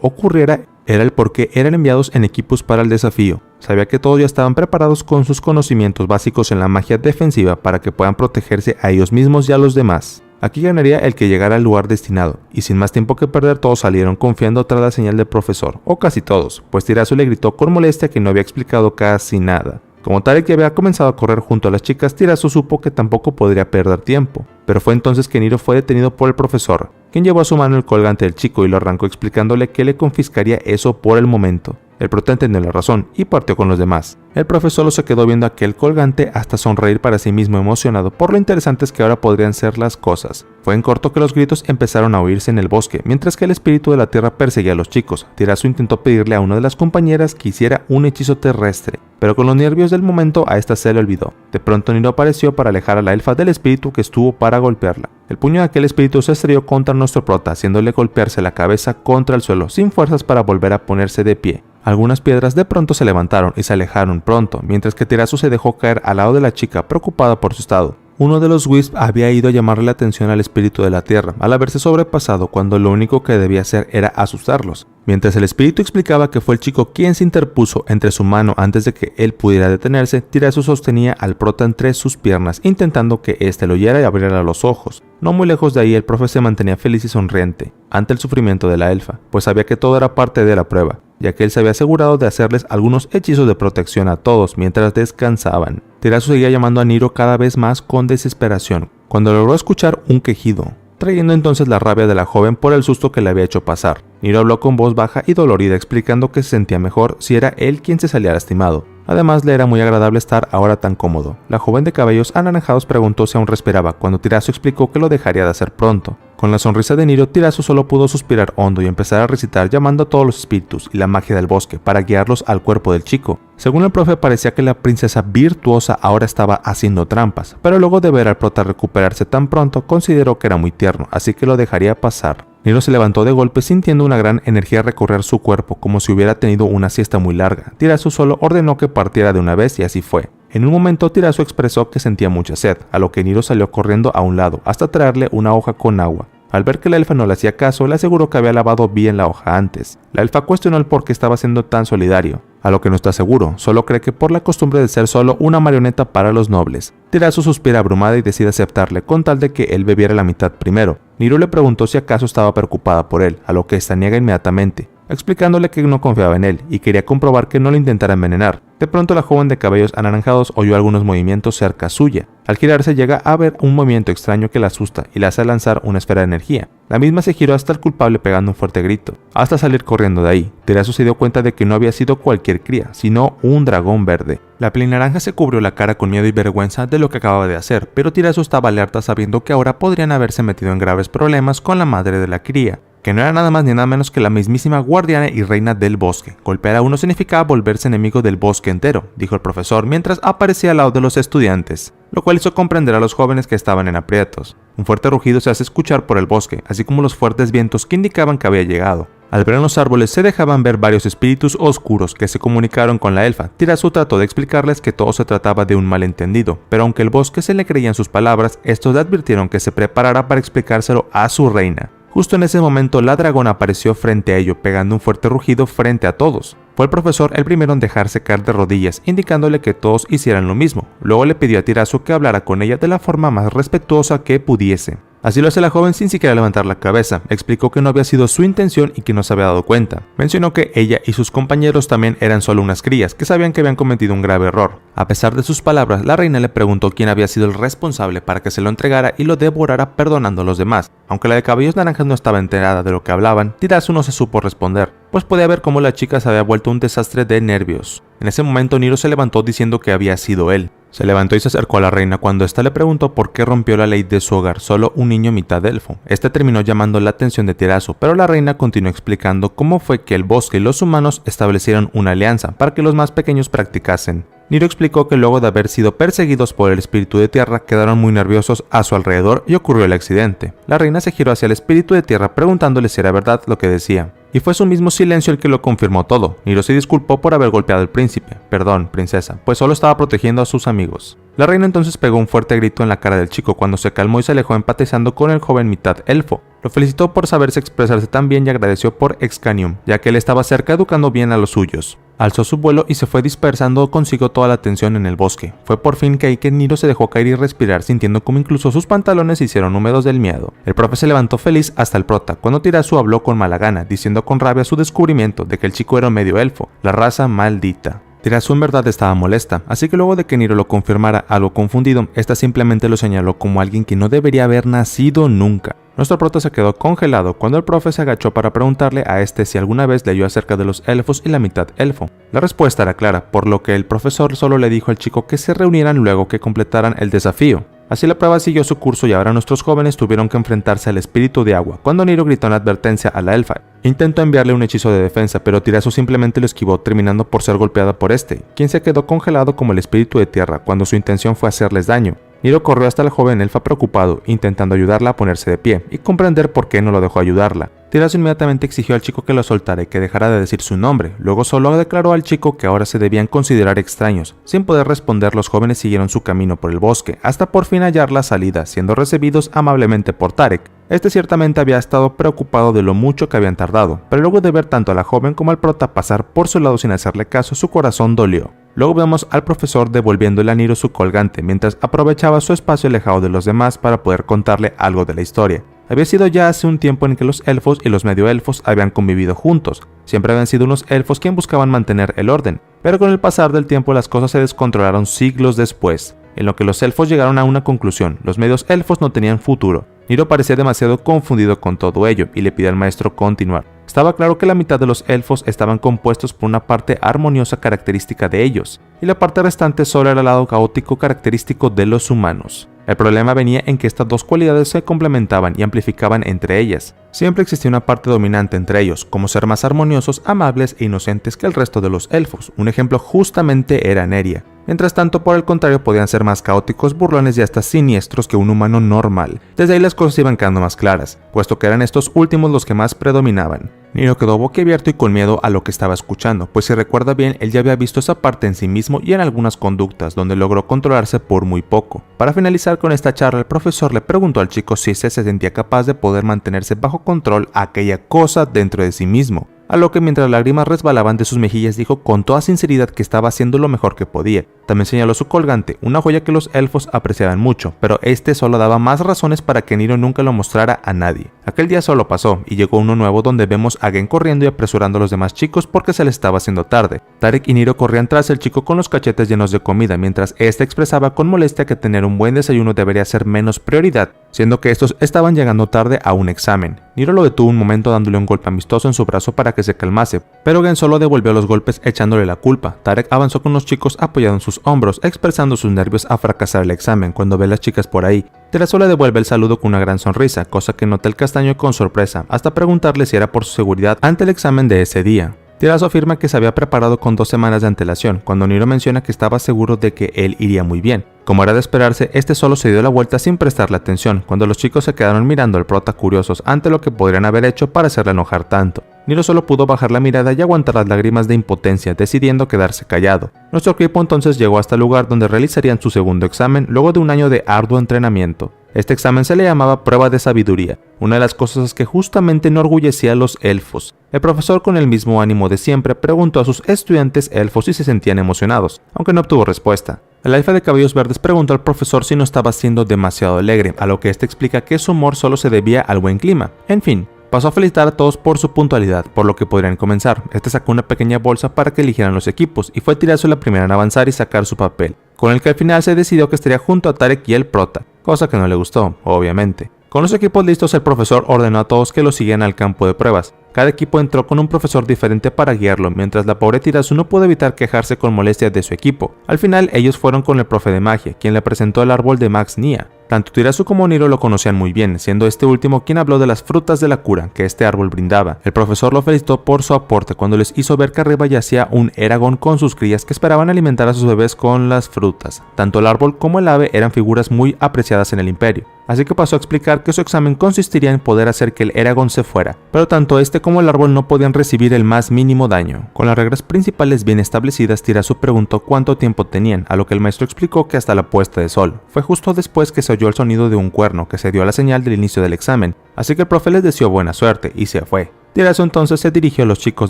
ocurriera era el por qué eran enviados en equipos para el desafío. Sabía que todos ya estaban preparados con sus conocimientos básicos en la magia defensiva para que puedan protegerse a ellos mismos y a los demás. Aquí ganaría el que llegara al lugar destinado, y sin más tiempo que perder todos salieron confiando tras la señal del profesor, o casi todos, pues Tirasu le gritó con molestia que no había explicado casi nada. Como Tarek ya había comenzado a correr junto a las chicas, Tirasu supo que tampoco podría perder tiempo, pero fue entonces que Niro fue detenido por el profesor, quien llevó a su mano el colgante del chico y lo arrancó explicándole que le confiscaría eso por el momento. El prota entendió la razón y partió con los demás. El profesor solo se quedó viendo aquel colgante hasta sonreír para sí mismo emocionado por lo interesantes que ahora podrían ser las cosas. Fue en corto que los gritos empezaron a oírse en el bosque, mientras que el espíritu de la tierra perseguía a los chicos. Tirasu intentó pedirle a una de las compañeras que hiciera un hechizo terrestre, pero con los nervios del momento a esta se le olvidó. De pronto Niro apareció para alejar a la elfa del espíritu que estuvo para golpearla. El puño de aquel espíritu se estrelló contra nuestro prota, haciéndole golpearse la cabeza contra el suelo, sin fuerzas para volver a ponerse de pie. Algunas piedras de pronto se levantaron y se alejaron pronto, mientras que Tirasu se dejó caer al lado de la chica, preocupada por su estado. Uno de los Wisp había ido a llamarle la atención al espíritu de la tierra, al haberse sobrepasado cuando lo único que debía hacer era asustarlos. Mientras el espíritu explicaba que fue el chico quien se interpuso entre su mano antes de que él pudiera detenerse, Tirasu sostenía al prota entre sus piernas, intentando que éste lo oyera y abriera los ojos. No muy lejos de ahí, el profe se mantenía feliz y sonriente ante el sufrimiento de la elfa, pues sabía que todo era parte de la prueba, ya que él se había asegurado de hacerles algunos hechizos de protección a todos mientras descansaban. Tirasu seguía llamando a Niro cada vez más con desesperación, cuando logró escuchar un quejido, trayendo entonces la rabia de la joven por el susto que le había hecho pasar. Niro habló con voz baja y dolorida, explicando que se sentía mejor si era él quien se salía lastimado. Además, le era muy agradable estar ahora tan cómodo. La joven de cabellos anaranjados preguntó si aún respiraba, cuando Tirasu explicó que lo dejaría de hacer pronto. Con la sonrisa de Niro, Tirasu solo pudo suspirar hondo y empezar a recitar llamando a todos los espíritus y la magia del bosque para guiarlos al cuerpo del chico. Según el profe, parecía que la princesa virtuosa ahora estaba haciendo trampas, pero luego de ver al prota recuperarse tan pronto, consideró que era muy tierno, así que lo dejaría pasar. Niro se levantó de golpe sintiendo una gran energía recorrer su cuerpo, como si hubiera tenido una siesta muy larga. Tirasu solo ordenó que partiera de una vez y así fue. En un momento Tirasu expresó que sentía mucha sed, a lo que Niro salió corriendo a un lado, hasta traerle una hoja con agua. Al ver que la elfa no le hacía caso, le aseguró que había lavado bien la hoja antes. La elfa cuestionó el por qué estaba siendo tan solidario, a lo que no está seguro, solo cree que por la costumbre de ser solo una marioneta para los nobles. Tirasu suspira abrumada y decide aceptarle con tal de que él bebiera la mitad primero. Niro le preguntó si acaso estaba preocupada por él, a lo que esta niega inmediatamente, explicándole que no confiaba en él y quería comprobar que no lo intentara envenenar. De pronto la joven de cabellos anaranjados oyó algunos movimientos cerca suya. Al girarse llega a ver un movimiento extraño que la asusta y le hace lanzar una esfera de energía. La misma se giró hasta el culpable pegando un fuerte grito, hasta salir corriendo de ahí. Tirasu se dio cuenta de que no había sido cualquier cría, sino un dragón verde. La pelinaranja se cubrió la cara con miedo y vergüenza de lo que acababa de hacer, pero Tirasu estaba alerta sabiendo que ahora podrían haberse metido en graves problemas con la madre de la cría, que no era nada más ni nada menos que la mismísima guardiana y reina del bosque. Golpear a uno significaba volverse enemigo del bosque entero, dijo el profesor mientras aparecía al lado de los estudiantes, lo cual hizo comprender a los jóvenes que estaban en aprietos. Un fuerte rugido se hace escuchar por el bosque, así como los fuertes vientos que indicaban que había llegado. Al ver en los árboles se dejaban ver varios espíritus oscuros que se comunicaron con la elfa. Tirasu trató de explicarles que todo se trataba de un malentendido, pero aunque el bosque se le creían sus palabras, estos le advirtieron que se preparara para explicárselo a su reina. Justo en ese momento la dragona apareció frente a ellos, pegando un fuerte rugido frente a todos. Fue el profesor el primero en dejarse caer de rodillas, indicándole que todos hicieran lo mismo. Luego le pidió a Tirasu que hablara con ella de la forma más respetuosa que pudiese. Así lo hace la joven sin siquiera levantar la cabeza. Explicó que no había sido su intención y que no se había dado cuenta. Mencionó que ella y sus compañeros también eran solo unas crías, que sabían que habían cometido un grave error. A pesar de sus palabras, la reina le preguntó quién había sido el responsable para que se lo entregara y lo devorara perdonando a los demás. Aunque la de cabellos naranjas no estaba enterada de lo que hablaban, Tirasu no se supo responder, pues podía ver cómo la chica se había vuelto un desastre de nervios. En ese momento Niro se levantó diciendo que había sido él. Se levantó y se acercó a la reina cuando ésta le preguntó por qué rompió la ley de su hogar solo un niño mitad elfo. Este terminó llamando la atención de Tirasu, pero la reina continuó explicando cómo fue que el bosque y los humanos establecieron una alianza para que los más pequeños practicasen. Niro explicó que luego de haber sido perseguidos por el espíritu de tierra quedaron muy nerviosos a su alrededor y ocurrió el accidente. La reina se giró hacia el espíritu de tierra preguntándole si era verdad lo que decía. Y fue su mismo silencio el que lo confirmó todo. Niro se disculpó por haber golpeado al príncipe. Perdón, princesa, pues solo estaba protegiendo a sus amigos. La reina entonces pegó un fuerte grito en la cara del chico cuando se calmó y se alejó empatizando con el joven mitad elfo. Lo felicitó por saberse expresarse tan bien y agradeció por Excanium, ya que él estaba cerca educando bien a los suyos. Alzó su vuelo y se fue dispersando consigo toda la atención en el bosque. Fue por fin que ahí que Niro se dejó caer y respirar, sintiendo como incluso sus pantalones se hicieron húmedos del miedo. El profe se levantó feliz hasta el prota, cuando Tirasu habló con mala gana, diciendo con rabia su descubrimiento de que el chico era un medio elfo, la raza maldita. Tirasu en verdad estaba molesta, así que luego de que Niro lo confirmara algo confundido, esta simplemente lo señaló como alguien que no debería haber nacido nunca. Nuestro prota se quedó congelado cuando el profe se agachó para preguntarle a este si alguna vez leyó acerca de los elfos y la mitad elfo. La respuesta era clara, por lo que el profesor solo le dijo al chico que se reunieran luego que completaran el desafío. Así la prueba siguió su curso y ahora nuestros jóvenes tuvieron que enfrentarse al espíritu de agua, cuando Niro gritó en advertencia a la elfa. Intentó enviarle un hechizo de defensa, pero Tirasu simplemente lo esquivó, terminando por ser golpeada por este, quien se quedó congelado como el espíritu de tierra cuando su intención fue hacerles daño. Niro corrió hasta la joven elfa preocupado, intentando ayudarla a ponerse de pie y comprender por qué no lo dejó ayudarla. Tirasu inmediatamente exigió al chico que lo soltara y que dejara de decir su nombre. Luego solo declaró al chico que ahora se debían considerar extraños. Sin poder responder, los jóvenes siguieron su camino por el bosque, hasta por fin hallar la salida, siendo recibidos amablemente por Tarek. Este ciertamente había estado preocupado de lo mucho que habían tardado, pero luego de ver tanto a la joven como al prota pasar por su lado sin hacerle caso, su corazón dolió. Luego vemos al profesor devolviéndole a Niro su colgante mientras aprovechaba su espacio alejado de los demás para poder contarle algo de la historia. Había sido ya hace un tiempo en que los elfos y los medio elfos habían convivido juntos. Siempre habían sido unos elfos quienes buscaban mantener el orden, pero con el pasar del tiempo las cosas se descontrolaron siglos después, en lo que los elfos llegaron a una conclusión: los medios elfos no tenían futuro. Niro parecía demasiado confundido con todo ello y le pidió al maestro continuar. Estaba claro que la mitad de los elfos estaban compuestos por una parte armoniosa característica de ellos, y la parte restante solo era el lado caótico característico de los humanos. El problema venía en que estas dos cualidades se complementaban y amplificaban entre ellas. Siempre existía una parte dominante entre ellos, como ser más armoniosos, amables e inocentes que el resto de los elfos. Un ejemplo justamente era Neria. Mientras tanto, por el contrario, podían ser más caóticos, burlones y hasta siniestros que un humano normal. Desde ahí las cosas iban quedando más claras, puesto que eran estos últimos los que más predominaban. Niro quedó boquiabierto y con miedo a lo que estaba escuchando, pues si recuerda bien, él ya había visto esa parte en sí mismo y en algunas conductas, donde logró controlarse por muy poco. Para finalizar con esta charla, el profesor le preguntó al chico si se sentía capaz de poder mantenerse bajo control aquella cosa dentro de sí mismo. A lo que mientras lágrimas resbalaban de sus mejillas dijo con toda sinceridad que estaba haciendo lo mejor que podía. También señaló su colgante, una joya que los elfos apreciaban mucho, pero este solo daba más razones para que Niro nunca lo mostrara a nadie. Aquel día solo pasó, y llegó uno nuevo donde vemos a Gen corriendo y apresurando a los demás chicos porque se les estaba haciendo tarde. Tarek y Niro corrían tras el chico con los cachetes llenos de comida, mientras este expresaba con molestia que tener un buen desayuno debería ser menos prioridad, siendo que estos estaban llegando tarde a un examen. Niro lo detuvo un momento dándole un golpe amistoso en su brazo para que se calmase, pero Gen solo devolvió los golpes echándole la culpa. Tarek avanzó con los chicos apoyado en sus hombros, expresando sus nervios a fracasar el examen cuando ve a las chicas por ahí. Tirasu le devuelve el saludo con una gran sonrisa, cosa que nota el castaño con sorpresa, hasta preguntarle si era por su seguridad ante el examen de ese día. Tirasu afirma que se había preparado con 2 semanas de antelación, cuando Niro menciona que estaba seguro de que él iría muy bien. Como era de esperarse, este solo se dio la vuelta sin prestarle atención, cuando los chicos se quedaron mirando al prota curiosos ante lo que podrían haber hecho para hacerle enojar tanto. Niro solo pudo bajar la mirada y aguantar las lágrimas de impotencia, decidiendo quedarse callado. Nuestro equipo entonces llegó hasta el lugar donde realizarían su segundo examen luego de un año de arduo entrenamiento. Este examen se le llamaba prueba de sabiduría, una de las cosas que justamente enorgullecía a los elfos. El profesor, con el mismo ánimo de siempre, preguntó a sus estudiantes elfos si se sentían emocionados, aunque no obtuvo respuesta. El elfa de cabellos verdes preguntó al profesor si no estaba siendo demasiado alegre, a lo que este explica que su humor solo se debía al buen clima. En fin, pasó a felicitar a todos por su puntualidad, por lo que podrían comenzar. Este sacó una pequeña bolsa para que eligieran los equipos, y fue Tirazo la primera en avanzar y sacar su papel, con el que al final se decidió que estaría junto a Tarek y el prota, cosa que no le gustó, obviamente. Con los equipos listos, el profesor ordenó a todos que lo siguieran al campo de pruebas. Cada equipo entró con un profesor diferente para guiarlo, mientras la pobre Tirazu no pudo evitar quejarse con molestias de su equipo. Al final, ellos fueron con el profe de magia, quien le presentó el árbol de Max Nia. Tanto Tirazu como Niro lo conocían muy bien, siendo este último quien habló de las frutas de la cura que este árbol brindaba. El profesor lo felicitó por su aporte cuando les hizo ver que arriba yacía un Eragon con sus crías que esperaban alimentar a sus bebés con las frutas. Tanto el árbol como el ave eran figuras muy apreciadas en el imperio, así que pasó a explicar que su examen consistiría en poder hacer que el Eragon se fuera, pero tanto este como el árbol no podían recibir el más mínimo daño. Con las reglas principales bien establecidas, Tirazu preguntó cuánto tiempo tenían, a lo que el maestro explicó que hasta la puesta de sol. Fue justo después que se oyó el sonido de un cuerno que se dio a la señal del inicio del examen, así que el profe les deseó buena suerte y se fue. Tirazu entonces se dirigió a los chicos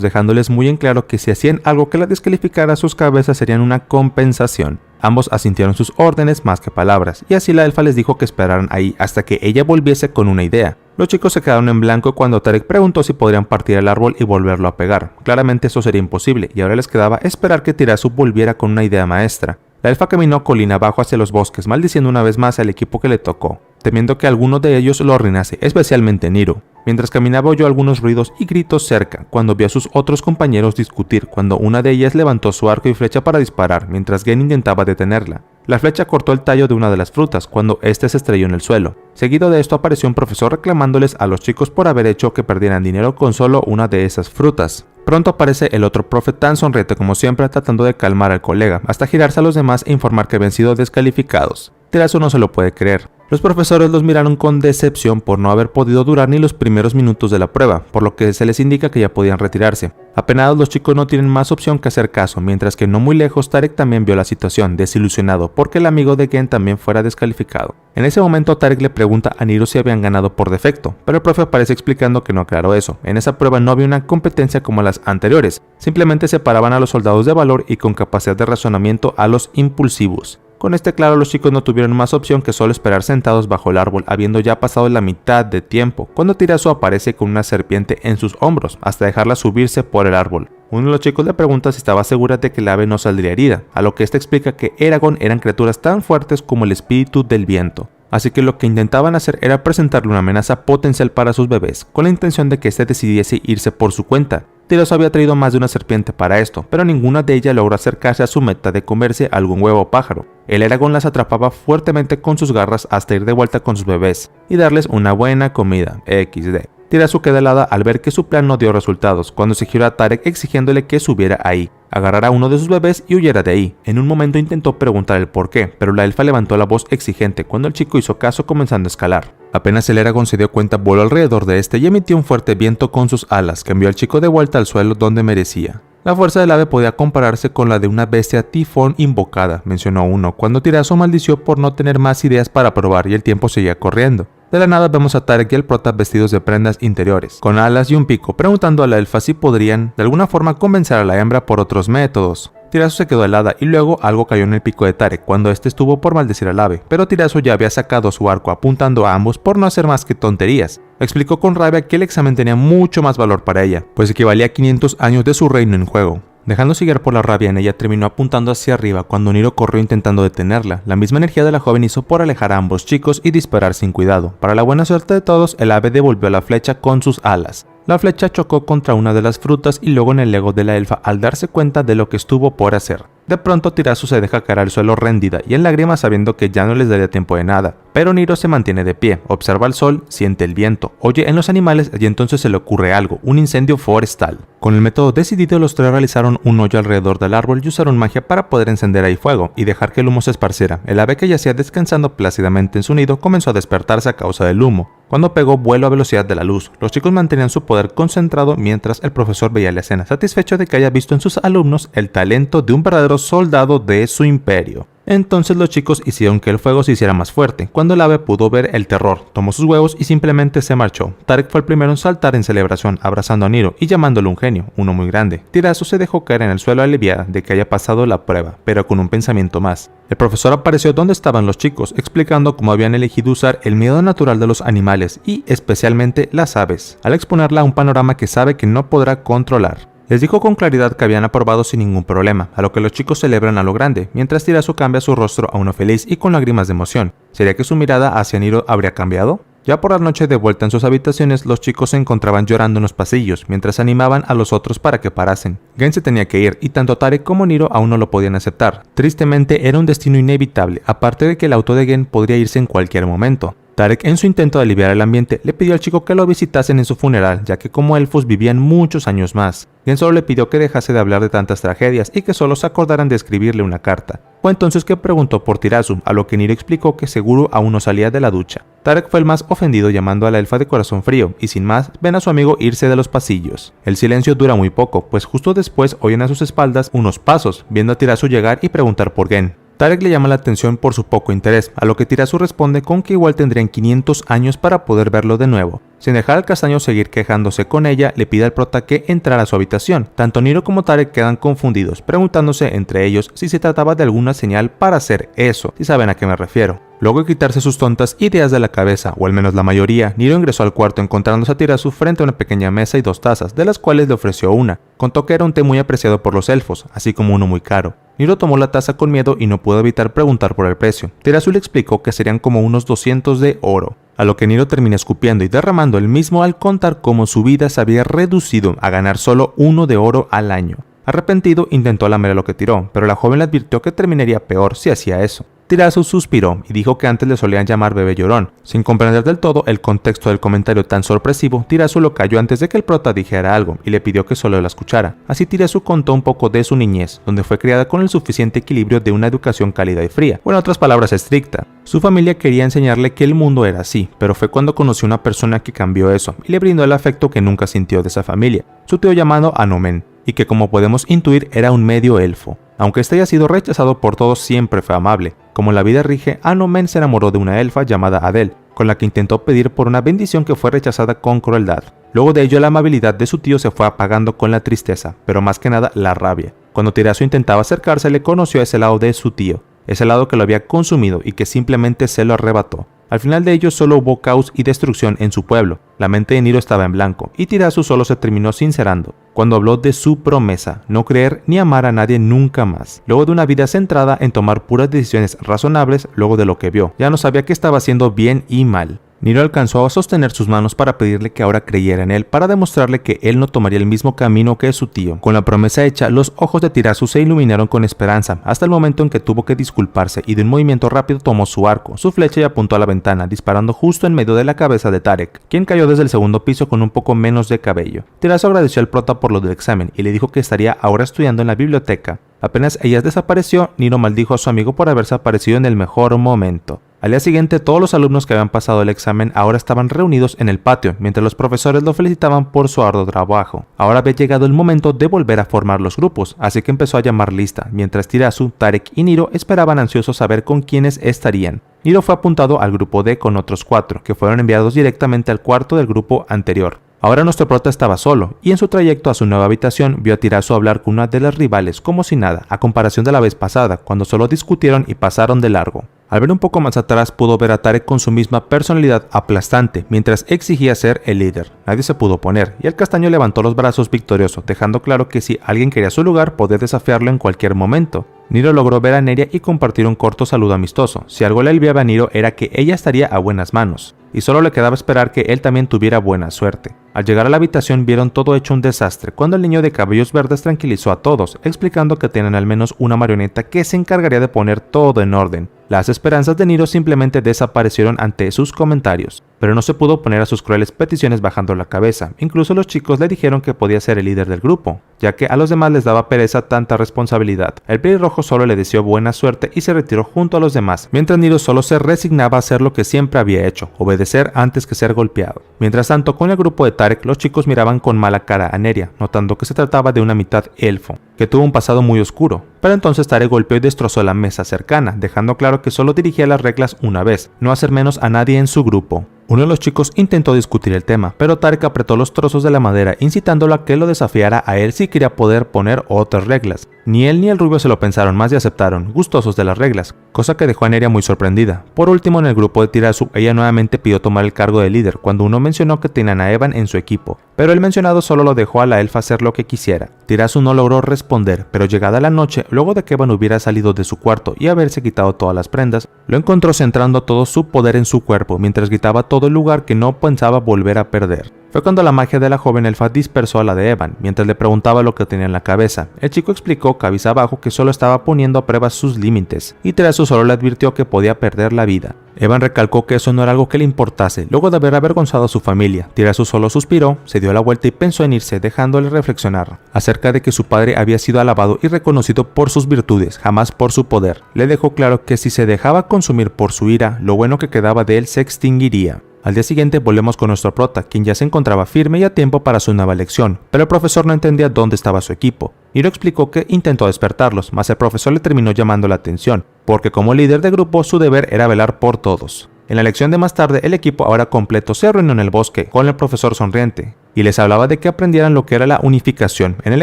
dejándoles muy en claro que si hacían algo que la descalificara, sus cabezas serían una compensación. Ambos asintieron sus órdenes más que palabras, y así la elfa les dijo que esperaran ahí hasta que ella volviese con una idea. Los chicos se quedaron en blanco cuando Tarek preguntó si podrían partir el árbol y volverlo a pegar. Claramente eso sería imposible, y ahora les quedaba esperar que Tirazu volviera con una idea maestra. La elfa caminó colina abajo hacia los bosques, maldiciendo una vez más al equipo que le tocó, temiendo que alguno de ellos lo arruinase, especialmente Niro. Mientras caminaba oyó algunos ruidos y gritos cerca, cuando vio a sus otros compañeros discutir, cuando una de ellas levantó su arco y flecha para disparar, mientras Gen intentaba detenerla. La flecha cortó el tallo de una de las frutas, cuando este se estrelló en el suelo. Seguido de esto apareció un profesor reclamándoles a los chicos por haber hecho que perdieran dinero con solo una de esas frutas. Pronto aparece el otro profe tan sonriente como siempre, tratando de calmar al colega, hasta girarse a los demás e informar que habían sido descalificados. Tirazu no se lo puede creer. Los profesores los miraron con decepción por no haber podido durar ni los primeros minutos de la prueba, por lo que se les indica que ya podían retirarse. Apenados, los chicos no tienen más opción que hacer caso, mientras que no muy lejos Tarek también vio la situación, desilusionado porque el amigo de Gen también fuera descalificado. En ese momento Tarek le pregunta a Niro si habían ganado por defecto, pero el profe aparece explicando que no aclaró eso. En esa prueba no había una competencia como las anteriores, simplemente separaban a los soldados de valor y con capacidad de razonamiento a los impulsivos. Con este claro, los chicos no tuvieron más opción que solo esperar sentados bajo el árbol, habiendo ya pasado la mitad de tiempo, cuando Tirazu aparece con una serpiente en sus hombros, hasta dejarla subirse por el árbol. Uno de los chicos le pregunta si estaba segura de que el ave no saldría herida, a lo que este explica que Eragon eran criaturas tan fuertes como el espíritu del viento. Así que lo que intentaban hacer era presentarle una amenaza potencial para sus bebés, con la intención de que éste decidiese irse por su cuenta. Tirazu había traído más de una serpiente para esto, pero ninguna de ellas logró acercarse a su meta de comerse algún huevo o pájaro. El Eragon las atrapaba fuertemente con sus garras hasta ir de vuelta con sus bebés y darles una buena comida. XD. Tirazu queda helada al ver que su plan no dio resultados, cuando se giró a Tarek exigiéndole que subiera ahí, agarrara a uno de sus bebés y huyera de ahí. En un momento intentó preguntar el por qué, pero la elfa levantó la voz exigente cuando el chico hizo caso, comenzando a escalar. Apenas el Eragon se dio cuenta, voló alrededor de este y emitió un fuerte viento con sus alas, que envió al chico de vuelta al suelo donde merecía. La fuerza del ave podía compararse con la de una bestia tifón invocada, mencionó uno, cuando Tirazu maldició por no tener más ideas para probar y el tiempo seguía corriendo. De la nada vemos a Tarek y el prota vestidos de prendas interiores, con alas y un pico, preguntando a la elfa si podrían de alguna forma convencer a la hembra por otros métodos. Tirazu se quedó helada y luego algo cayó en el pico de Tarek cuando este estuvo por maldecir al ave, pero Tirazu ya había sacado su arco apuntando a ambos por no hacer más que tonterías. Explicó con rabia que el examen tenía mucho más valor para ella, pues equivalía a 500 años de su reino en juego. Dejándose guiar por la rabia en ella, terminó apuntando hacia arriba cuando Niro corrió intentando detenerla. La misma energía de la joven hizo por alejar a ambos chicos y disparar sin cuidado. Para la buena suerte de todos, el ave devolvió la flecha con sus alas. La flecha chocó contra una de las frutas y luego en el ego de la elfa al darse cuenta de lo que estuvo por hacer. De pronto Tirazu se deja caer al suelo rendida y en lágrimas sabiendo que ya no les daría tiempo de nada. Pero Niro se mantiene de pie, observa el sol, siente el viento, oye en los animales y entonces se le ocurre algo, un incendio forestal. Con el método decidido, los tres realizaron un hoyo alrededor del árbol y usaron magia para poder encender ahí fuego y dejar que el humo se esparciera. El ave que yacía descansando plácidamente en su nido comenzó a despertarse a causa del humo, cuando pegó vuelo a velocidad de la luz. Los chicos mantenían su poder concentrado mientras el profesor veía la escena, satisfecho de que haya visto en sus alumnos el talento de un verdadero soldado de su imperio. Entonces los chicos hicieron que el fuego se hiciera más fuerte. Cuando el ave pudo ver el terror, tomó sus huevos y simplemente se marchó. Tarek fue el primero en saltar en celebración, abrazando a Niro y llamándolo un genio, uno muy grande. Tirazu se dejó caer en el suelo aliviada de que haya pasado la prueba, pero con un pensamiento más. El profesor apareció donde estaban los chicos, explicando cómo habían elegido usar el miedo natural de los animales y especialmente las aves, al exponerla a un panorama que sabe que no podrá controlar. Les dijo con claridad que habían aprobado sin ningún problema, a lo que los chicos celebran a lo grande, mientras Tirazu cambia su rostro a uno feliz y con lágrimas de emoción. ¿Sería que su mirada hacia Niro habría cambiado? Ya por la noche, de vuelta en sus habitaciones, los chicos se encontraban llorando en los pasillos, mientras animaban a los otros para que parasen. Gen se tenía que ir, y tanto Tarek como Niro aún no lo podían aceptar. Tristemente, era un destino inevitable, aparte de que el auto de Gen podría irse en cualquier momento. Tarek, en su intento de aliviar el ambiente, le pidió al chico que lo visitasen en su funeral, ya que como elfos vivían muchos años más. Gen solo le pidió que dejase de hablar de tantas tragedias y que solo se acordaran de escribirle una carta. Fue entonces que preguntó por Tirazu, a lo que Niro explicó que seguro aún no salía de la ducha. Tarek fue el más ofendido, llamando a la elfa de corazón frío, y sin más, ven a su amigo irse de los pasillos. El silencio dura muy poco, pues justo después oyen a sus espaldas unos pasos, viendo a Tirazu llegar y preguntar por Gen. Tarek le llama la atención por su poco interés, a lo que Tirazu responde con que igual tendrían 500 años para poder verlo de nuevo. Sin dejar al castaño seguir quejándose con ella, le pide al prota que entrara a su habitación. Tanto Niro como Tarek quedan confundidos, preguntándose entre ellos si se trataba de alguna señal para hacer eso, si saben a qué me refiero. Luego de quitarse sus tontas ideas de la cabeza, o al menos la mayoría, Niro ingresó al cuarto encontrándose a Tirazu frente a una pequeña mesa y 2 tazas, de las cuales le ofreció una. Contó que era un té muy apreciado por los elfos, así como uno muy caro. Niro tomó la taza con miedo y no pudo evitar preguntar por el precio. Tirazu le explicó que serían como unos 200 de oro, a lo que Niro termina escupiendo y derramando el mismo al contar cómo su vida se había reducido a ganar solo 1 de oro al año. Arrepentido, intentó lamer lo que tiró, pero la joven le advirtió que terminaría peor si hacía eso. Tirazu suspiró y dijo que antes le solían llamar bebé llorón. Sin comprender del todo el contexto del comentario tan sorpresivo, Tirazu lo calló antes de que el prota dijera algo y le pidió que solo la escuchara. Así Tirazu contó un poco de su niñez, donde fue criada con el suficiente equilibrio de una educación cálida y fría, o en otras palabras estricta. Su familia quería enseñarle que el mundo era así, pero fue cuando conoció una persona que cambió eso y le brindó el afecto que nunca sintió de esa familia, su tío llamado Anomen, y que como podemos intuir era un medio elfo. Aunque este haya sido rechazado por todos, siempre fue amable. Como la vida rige, Anomen se enamoró de una elfa llamada Adel, con la que intentó pedir por una bendición que fue rechazada con crueldad. Luego de ello, la amabilidad de su tío se fue apagando con la tristeza, pero más que nada la rabia. Cuando Tirazu intentaba acercarse, le conoció a ese lado de su tío, ese lado que lo había consumido y que simplemente se lo arrebató. Al final de ello solo hubo caos y destrucción en su pueblo. La mente de Niro estaba en blanco y Tirazu solo se terminó sincerando cuando habló de su promesa, no creer ni amar a nadie nunca más. Luego de una vida centrada en tomar puras decisiones razonables, luego de lo que vio, ya no sabía qué estaba haciendo bien y mal. Niro alcanzó a sostener sus manos para pedirle que ahora creyera en él, para demostrarle que él no tomaría el mismo camino que su tío. Con la promesa hecha, los ojos de Tirazu se iluminaron con esperanza, hasta el momento en que tuvo que disculparse y de un movimiento rápido tomó su arco, su flecha y apuntó a la ventana, disparando justo en medio de la cabeza de Tarek, quien cayó desde el segundo piso con un poco menos de cabello. Tirazu agradeció al prota por lo del examen y le dijo que estaría ahora estudiando en la biblioteca. Apenas ella desapareció, Niro maldijo a su amigo por haberse aparecido en el mejor momento. Al día siguiente, todos los alumnos que habían pasado el examen ahora estaban reunidos en el patio, mientras los profesores lo felicitaban por su arduo trabajo. Ahora había llegado el momento de volver a formar los grupos, así que empezó a llamar lista, mientras Tirazu, Tarek y Niro esperaban ansiosos saber con quiénes estarían. Niro fue apuntado al grupo D con otros 4, que fueron enviados directamente al cuarto del grupo anterior. Ahora nuestro prota estaba solo, y en su trayecto a su nueva habitación vio a Tirazu hablar con una de las rivales como si nada, a comparación de la vez pasada, cuando solo discutieron y pasaron de largo. Al ver un poco más atrás pudo ver a Tarek con su misma personalidad aplastante, mientras exigía ser el líder. Nadie se pudo oponer, y el castaño levantó los brazos victorioso, dejando claro que si alguien quería su lugar, podía desafiarlo en cualquier momento. Niro logró ver a Neria y compartir un corto saludo amistoso. Si algo le aliviaba a Niro era que ella estaría a buenas manos, y solo le quedaba esperar que él también tuviera buena suerte. Al llegar a la habitación vieron todo hecho un desastre, cuando el niño de cabellos verdes tranquilizó a todos, explicando que tenían al menos una marioneta que se encargaría de poner todo en orden. Las esperanzas de Niro simplemente desaparecieron ante sus comentarios. pero no se pudo oponer a sus crueles peticiones bajando la cabeza. Incluso los chicos le dijeron que podía ser el líder del grupo, ya que a los demás les daba pereza tanta responsabilidad. El pelirrojo solo le deseó buena suerte y se retiró junto a los demás, mientras Niro solo se resignaba a hacer lo que siempre había hecho, obedecer antes que ser golpeado. Mientras tanto, con el grupo de Tarek, los chicos miraban con mala cara a Neria, notando que se trataba de una mitad elfo, que tuvo un pasado muy oscuro. Pero entonces Tarek golpeó y destrozó la mesa cercana, dejando claro que solo dirigía las reglas una vez, no hacer menos a nadie en su grupo. Uno de los chicos intentó discutir el tema, pero Tarek apretó los trozos de la madera, incitándolo a que lo desafiara a él si quería poder poner otras reglas. Ni él ni el rubio se lo pensaron más y aceptaron, gustosos de las reglas, cosa que dejó a Neria muy sorprendida. Por último, en el grupo de Tirazu, ella nuevamente pidió tomar el cargo de líder cuando uno mencionó que tenían a Evan en su equipo, pero el mencionado solo lo dejó a la elfa hacer lo que quisiera. Tirazu no logró responder, pero llegada la noche, luego de que Evan hubiera salido de su cuarto y haberse quitado todas las prendas, lo encontró centrando todo su poder en su cuerpo mientras gritaba todo el lugar que no pensaba volver a perder. Fue cuando la magia de la joven elfa dispersó a la de Evan, mientras le preguntaba lo que tenía en la cabeza. El chico explicó cabizbajo que solo estaba poniendo a prueba sus límites, y Tirazu solo le advirtió que podía perder la vida. Evan recalcó que eso no era algo que le importase, luego de haber avergonzado a su familia. Tirazu solo suspiró, se dio la vuelta y pensó en irse, dejándole reflexionar acerca de que su padre había sido alabado y reconocido por sus virtudes, jamás por su poder. Le dejó claro que si se dejaba consumir por su ira, lo bueno que quedaba de él se extinguiría. Al día siguiente volvemos con nuestro prota, quien ya se encontraba firme y a tiempo para su nueva lección, pero el profesor no entendía dónde estaba su equipo. Niro explicó que intentó despertarlos, mas el profesor le terminó llamando la atención, porque como líder de grupo su deber era velar por todos. En la lección de más tarde, el equipo ahora completo se reunió en el bosque, con el profesor sonriente, y les hablaba de que aprendieran lo que era la unificación. En el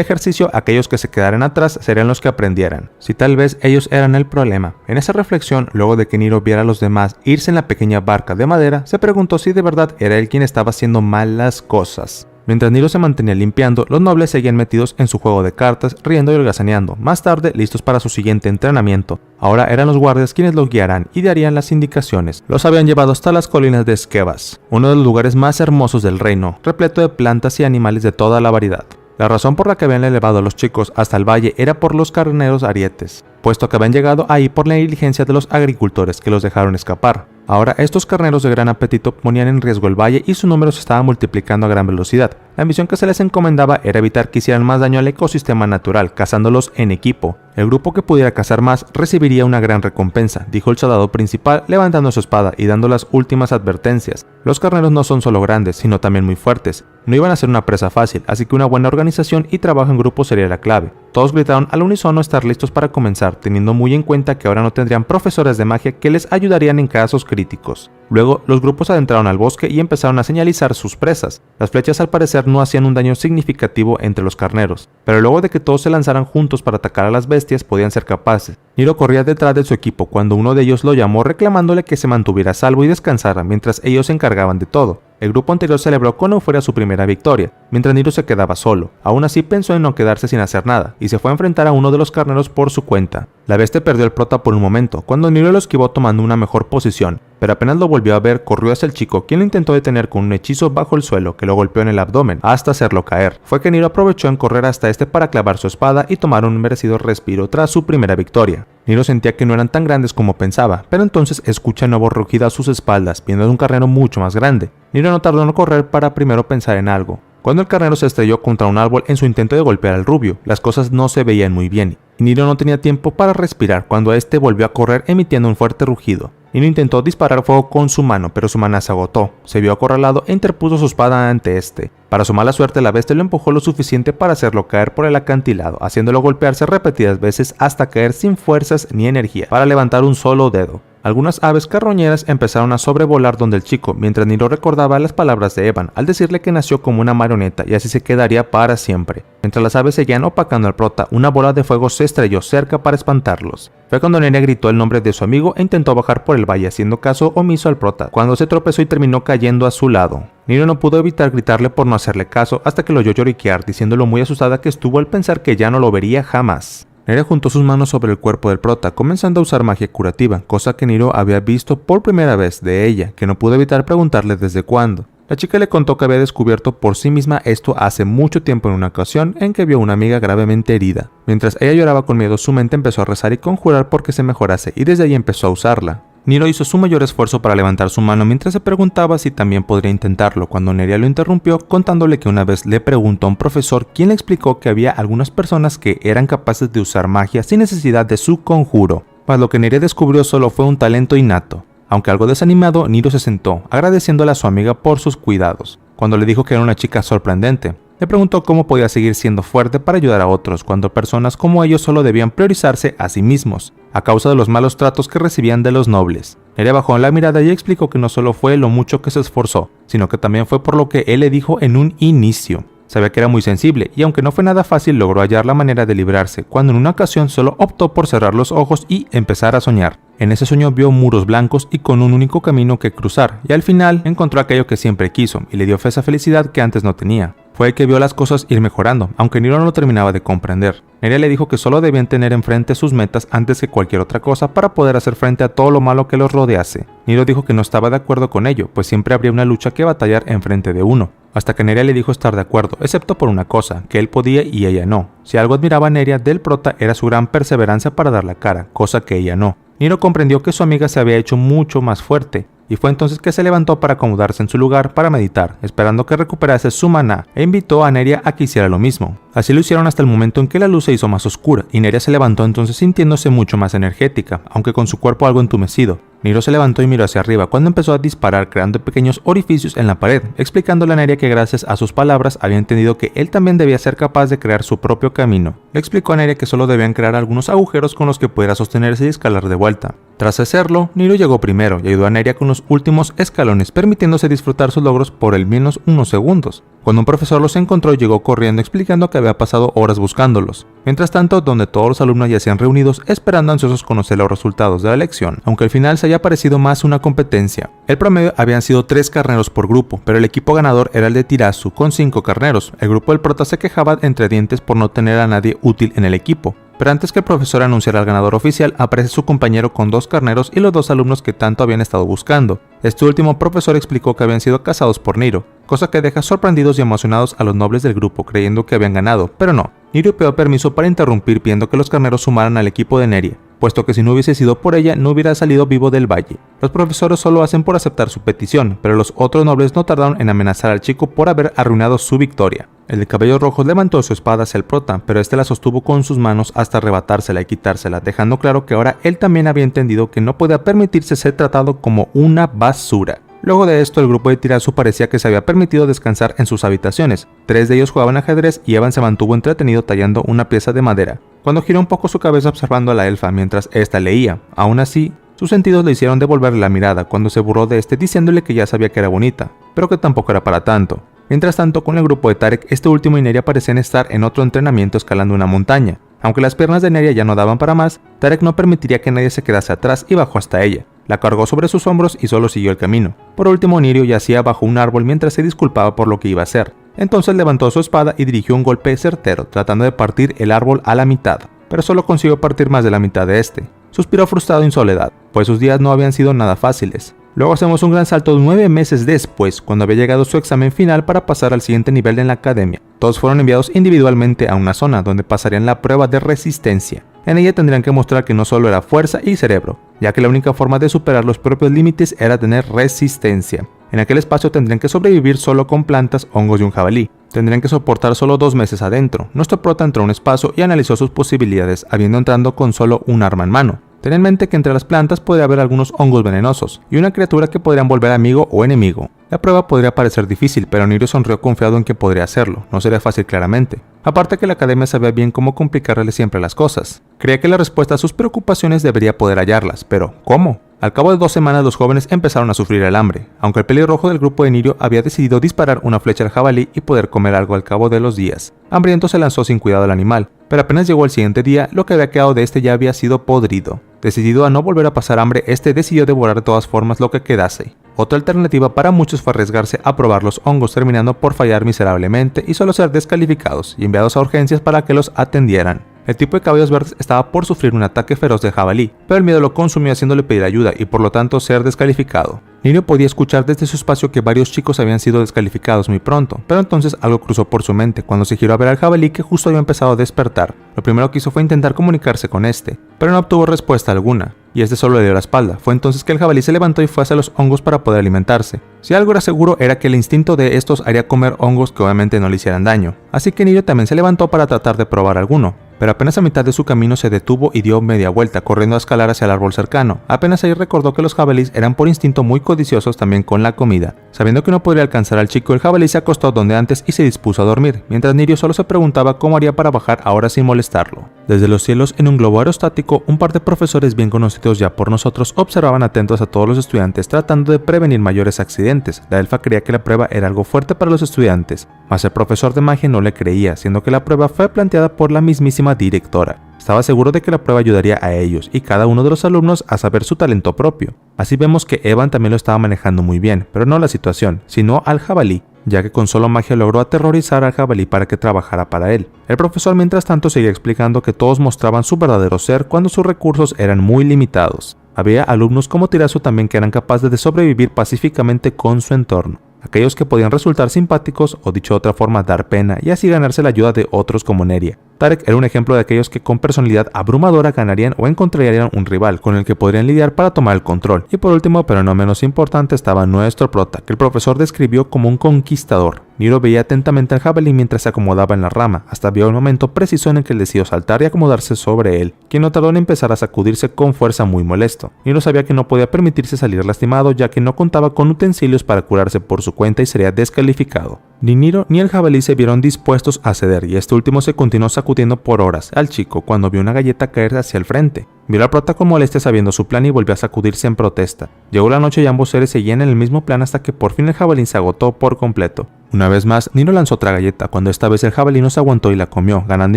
ejercicio, aquellos que se quedaran atrás serían los que aprendieran, si tal vez ellos eran el problema. En esa reflexión, luego de que Niro viera a los demás irse en la pequeña barca de madera, se preguntó si de verdad era él quien estaba haciendo mal las cosas. Mientras Niro se mantenía limpiando, los nobles seguían metidos en su juego de cartas, riendo y holgazaneando. Más tarde, listos para su siguiente entrenamiento. Ahora eran los guardias quienes los guiaran y darían las indicaciones. Los habían llevado hasta las colinas de Skevas, uno de los lugares más hermosos del reino, repleto de plantas y animales de toda la variedad. La razón por la que habían elevado a los chicos hasta el valle era por los carneros arietes, puesto que habían llegado ahí por la negligencia de los agricultores que los dejaron escapar. Ahora estos carneros de gran apetito ponían en riesgo el valle y su número se estaba multiplicando a gran velocidad. La misión que se les encomendaba era evitar que hicieran más daño al ecosistema natural, cazándolos en equipo. El grupo que pudiera cazar más recibiría una gran recompensa, dijo el soldado principal levantando su espada y dando las últimas advertencias. Los carneros no son solo grandes, sino también muy fuertes. No iban a ser una presa fácil, así que una buena organización y trabajo en grupo sería la clave. Todos gritaron al unísono estar listos para comenzar, teniendo muy en cuenta que ahora no tendrían profesores de magia que les ayudarían en casos críticos. Luego, los grupos adentraron al bosque y empezaron a señalizar sus presas. Las flechas al parecer no hacían un daño significativo entre los carneros, pero luego de que todos se lanzaran juntos para atacar a las bestias podían ser capaces. Niro corría detrás de su equipo cuando uno de ellos lo llamó reclamándole que se mantuviera a salvo y descansara mientras ellos se encargaban de todo. El grupo anterior celebró con euforia su primera victoria, mientras Niro se quedaba solo. Aún así pensó en no quedarse sin hacer nada, y se fue a enfrentar a uno de los carneros por su cuenta. La bestia perdió el prota por un momento, cuando Niro lo esquivó tomando una mejor posición, pero apenas lo volvió a ver, corrió hacia el chico, quien lo intentó detener con un hechizo bajo el suelo que lo golpeó en el abdomen, hasta hacerlo caer. Fue que Niro aprovechó en correr hasta este para clavar su espada y tomar un merecido respiro tras su primera victoria. Niro sentía que no eran tan grandes como pensaba, pero entonces escucha un nuevo rugido a sus espaldas, viendo un carnero mucho más grande. Niro no tardó en correr para primero pensar en algo. Cuando el carnero se estrelló contra un árbol en su intento de golpear al rubio, las cosas no se veían muy bien, y Niro no tenía tiempo para respirar cuando este volvió a correr emitiendo un fuerte rugido. Niro intentó disparar fuego con su mano, pero su maná se agotó. Se vio acorralado e interpuso su espada ante este. Para su mala suerte, la bestia lo empujó lo suficiente para hacerlo caer por el acantilado, haciéndolo golpearse repetidas veces hasta caer sin fuerzas ni energía para levantar un solo dedo. Algunas aves carroñeras empezaron a sobrevolar donde el chico, mientras Niro recordaba las palabras de Evan al decirle que nació como una marioneta y así se quedaría para siempre. Mientras las aves seguían opacando al prota, una bola de fuego se estrelló cerca para espantarlos. Fue cuando Neria gritó el nombre de su amigo e intentó bajar por el valle haciendo caso omiso al prota, cuando se tropezó y terminó cayendo a su lado. Niro no pudo evitar gritarle por no hacerle caso hasta que lo oyó lloriquear, diciéndolo muy asustada que estuvo al pensar que ya no lo vería jamás. Neria juntó sus manos sobre el cuerpo del prota, comenzando a usar magia curativa, cosa que Niro había visto por primera vez de ella, que no pudo evitar preguntarle desde cuándo. La chica le contó que había descubierto por sí misma esto hace mucho tiempo en una ocasión en que vio a una amiga gravemente herida. Mientras ella lloraba con miedo, su mente empezó a rezar y conjurar porque se mejorase, y desde ahí empezó a usarla. Niro hizo su mayor esfuerzo para levantar su mano mientras se preguntaba si también podría intentarlo, cuando Neria lo interrumpió contándole que una vez le preguntó a un profesor quien le explicó que había algunas personas que eran capaces de usar magia sin necesidad de su conjuro, mas lo que Neria descubrió solo fue un talento innato. Aunque algo desanimado, Niro se sentó, agradeciéndole a su amiga por sus cuidados. Cuando le dijo que era una chica sorprendente, le preguntó cómo podía seguir siendo fuerte para ayudar a otros cuando personas como ellos solo debían priorizarse a sí mismos, a causa de los malos tratos que recibían de los nobles. Neria bajó la mirada y explicó que no solo fue lo mucho que se esforzó, sino que también fue por lo que él le dijo en un inicio. Sabía que era muy sensible y aunque no fue nada fácil logró hallar la manera de librarse cuando en una ocasión solo optó por cerrar los ojos y empezar a soñar. En ese sueño vio muros blancos y con un único camino que cruzar y al final encontró aquello que siempre quiso y le dio esa felicidad que antes no tenía. Fue que vio las cosas ir mejorando, aunque Niro no lo terminaba de comprender. Neria le dijo que solo debían tener enfrente sus metas antes que cualquier otra cosa para poder hacer frente a todo lo malo que los rodease. Niro dijo que no estaba de acuerdo con ello, pues siempre habría una lucha que batallar enfrente de uno. Hasta que Neria le dijo estar de acuerdo, excepto por una cosa, que él podía y ella no. Si algo admiraba a Neria del prota era su gran perseverancia para dar la cara, cosa que ella no. Niro comprendió que su amiga se había hecho mucho más fuerte, y fue entonces que se levantó para acomodarse en su lugar para meditar, esperando que recuperase su maná, e invitó a Neria a que hiciera lo mismo. Así lo hicieron hasta el momento en que la luz se hizo más oscura, y Neria se levantó entonces sintiéndose mucho más energética, aunque con su cuerpo algo entumecido. Niro se levantó y miró hacia arriba cuando empezó a disparar creando pequeños orificios en la pared, explicándole a Neria que gracias a sus palabras había entendido que él también debía ser capaz de crear su propio camino. Le explicó a Neria que solo debían crear algunos agujeros con los que pudiera sostenerse y escalar de vuelta. Tras hacerlo, Niro llegó primero y ayudó a Neria con los últimos escalones, permitiéndose disfrutar sus logros por el menos unos segundos. Cuando un profesor los encontró, llegó corriendo explicando que había pasado horas buscándolos. Mientras tanto, donde todos los alumnos yacían reunidos esperando ansiosos conocer los resultados de la lección, aunque al final se haya parecido más una competencia. El promedio habían sido 3 carneros por grupo, pero el equipo ganador era el de Tirazu con 5 carneros. El grupo del prota se quejaba entre dientes por no tener a nadie útil en el equipo. Pero antes que el profesor anunciara al ganador oficial, aparece su compañero con 2 carneros y los 2 alumnos que tanto habían estado buscando. Este último profesor explicó que habían sido cazados por Niro, cosa que deja sorprendidos y emocionados a los nobles del grupo creyendo que habían ganado, pero no. Niro pidió permiso para interrumpir pidiendo que los carneros sumaran al equipo de Neria, puesto que si no hubiese sido por ella no hubiera salido vivo del valle. Los profesores solo hacen por aceptar su petición, pero los otros nobles no tardaron en amenazar al chico por haber arruinado su victoria. El de cabello rojo levantó su espada hacia el prota, pero este la sostuvo con sus manos hasta arrebatársela y quitársela, dejando claro que ahora él también había entendido que no podía permitirse ser tratado como una basura. Luego de esto, el grupo de Tirazu parecía que se había permitido descansar en sus habitaciones. 3 de ellos jugaban ajedrez y Evan se mantuvo entretenido tallando una pieza de madera, cuando giró un poco su cabeza observando a la elfa mientras ésta leía. Aún así, sus sentidos le hicieron devolverle la mirada cuando se burló de este diciéndole que ya sabía que era bonita, pero que tampoco era para tanto. Mientras tanto, con el grupo de Tarek, este último y Neria parecían estar en otro entrenamiento escalando una montaña. Aunque las piernas de Neria ya no daban para más, Tarek no permitiría que nadie se quedase atrás y bajó hasta ella. La cargó sobre sus hombros y solo siguió el camino. Por último, Niro yacía bajo un árbol mientras se disculpaba por lo que iba a hacer. Entonces levantó su espada y dirigió un golpe certero, tratando de partir el árbol a la mitad, pero solo consiguió partir más de la mitad de este. Suspiró frustrado en soledad, pues sus días no habían sido nada fáciles. Luego hacemos un gran salto 9 meses después, cuando había llegado su examen final para pasar al siguiente nivel en la academia. Todos fueron enviados individualmente a una zona donde pasarían la prueba de resistencia. En ella tendrían que mostrar que no solo era fuerza y cerebro, ya que la única forma de superar los propios límites era tener resistencia. En aquel espacio tendrían que sobrevivir solo con plantas, hongos y un jabalí. Tendrían que soportar solo 2 meses adentro. Nuestro prota entró a un espacio y analizó sus posibilidades, habiendo entrado con solo un arma en mano. Ten en mente que entre las plantas podría haber algunos hongos venenosos y una criatura que podrían volver amigo o enemigo. La prueba podría parecer difícil, pero Niro sonrió confiado en que podría hacerlo. No sería fácil claramente. Aparte que la academia sabía bien cómo complicarle siempre las cosas. Creía que la respuesta a sus preocupaciones debería poder hallarlas, pero ¿cómo? Al cabo de 2 semanas los jóvenes empezaron a sufrir el hambre, aunque el pelirrojo del grupo de Niro había decidido disparar una flecha al jabalí y poder comer algo al cabo de los días. Hambriento se lanzó sin cuidado al animal, pero apenas llegó el siguiente día, lo que había quedado de este ya había sido podrido. Decidido a no volver a pasar hambre, este decidió devorar de todas formas lo que quedase. Otra alternativa para muchos fue arriesgarse a probar los hongos, terminando por fallar miserablemente y solo ser descalificados y enviados a urgencias para que los atendieran. El tipo de cabellos verdes estaba por sufrir un ataque feroz de jabalí, pero el miedo lo consumió haciéndole pedir ayuda y por lo tanto ser descalificado. Niro podía escuchar desde su espacio que varios chicos habían sido descalificados muy pronto, pero entonces algo cruzó por su mente cuando se giró a ver al jabalí que justo había empezado a despertar. Lo primero que hizo fue intentar comunicarse con este, pero no obtuvo respuesta alguna. y este solo le dio la espalda. Fue entonces que el jabalí se levantó y fue hacia los hongos para poder alimentarse. Si algo era seguro era que el instinto de estos haría comer hongos que obviamente no le hicieran daño, así que Niro también se levantó para tratar de probar alguno. Pero apenas a mitad de su camino se detuvo y dio media vuelta, corriendo a escalar hacia el árbol cercano. Apenas ahí recordó que los jabalíes eran por instinto muy codiciosos también con la comida. Sabiendo que no podría alcanzar al chico, el jabalí se acostó donde antes y se dispuso a dormir, mientras Nirio solo se preguntaba cómo haría para bajar ahora sin molestarlo. Desde los cielos, en un globo aerostático, un par de profesores bien conocidos ya por nosotros observaban atentos a todos los estudiantes tratando de prevenir mayores accidentes. La elfa creía que la prueba era algo fuerte para los estudiantes, mas el profesor de magia no le creía, siendo que la prueba fue planteada por la mismísima directora. Estaba seguro de que la prueba ayudaría a ellos y cada uno de los alumnos a saber su talento propio. Así vemos que Evan también lo estaba manejando muy bien, pero no la situación, sino al jabalí, ya que con solo magia logró aterrorizar al jabalí para que trabajara para él. El profesor mientras tanto seguía explicando que todos mostraban su verdadero ser cuando sus recursos eran muy limitados. Había alumnos como Tirazu también que eran capaces de sobrevivir pacíficamente con su entorno. Aquellos que podían resultar simpáticos o dicho de otra forma dar pena y así ganarse la ayuda de otros como Neria. Tarek era un ejemplo de aquellos que con personalidad abrumadora ganarían o encontrarían un rival con el que podrían lidiar para tomar el control. Y por último, pero no menos importante, estaba nuestro prota, que el profesor describió como un conquistador. Niro veía atentamente al jabalí mientras se acomodaba en la rama, hasta vio el momento preciso en el que él decidió saltar y acomodarse sobre él, quien no tardó en empezar a sacudirse con fuerza muy molesto. Niro sabía que no podía permitirse salir lastimado ya que no contaba con utensilios para curarse por su cuenta y sería descalificado. Ni Niro ni el jabalí se vieron dispuestos a ceder y este último se continuó sacudiendo por horas al chico cuando vio una galleta caer hacia el frente. Miró al prota con molestia sabiendo su plan y volvió a sacudirse en protesta. Llegó la noche y ambos seres seguían en el mismo plan hasta que por fin el jabalí se agotó por completo. Una vez más, Niro lanzó otra galleta, cuando esta vez el jabalí no se aguantó y la comió, ganando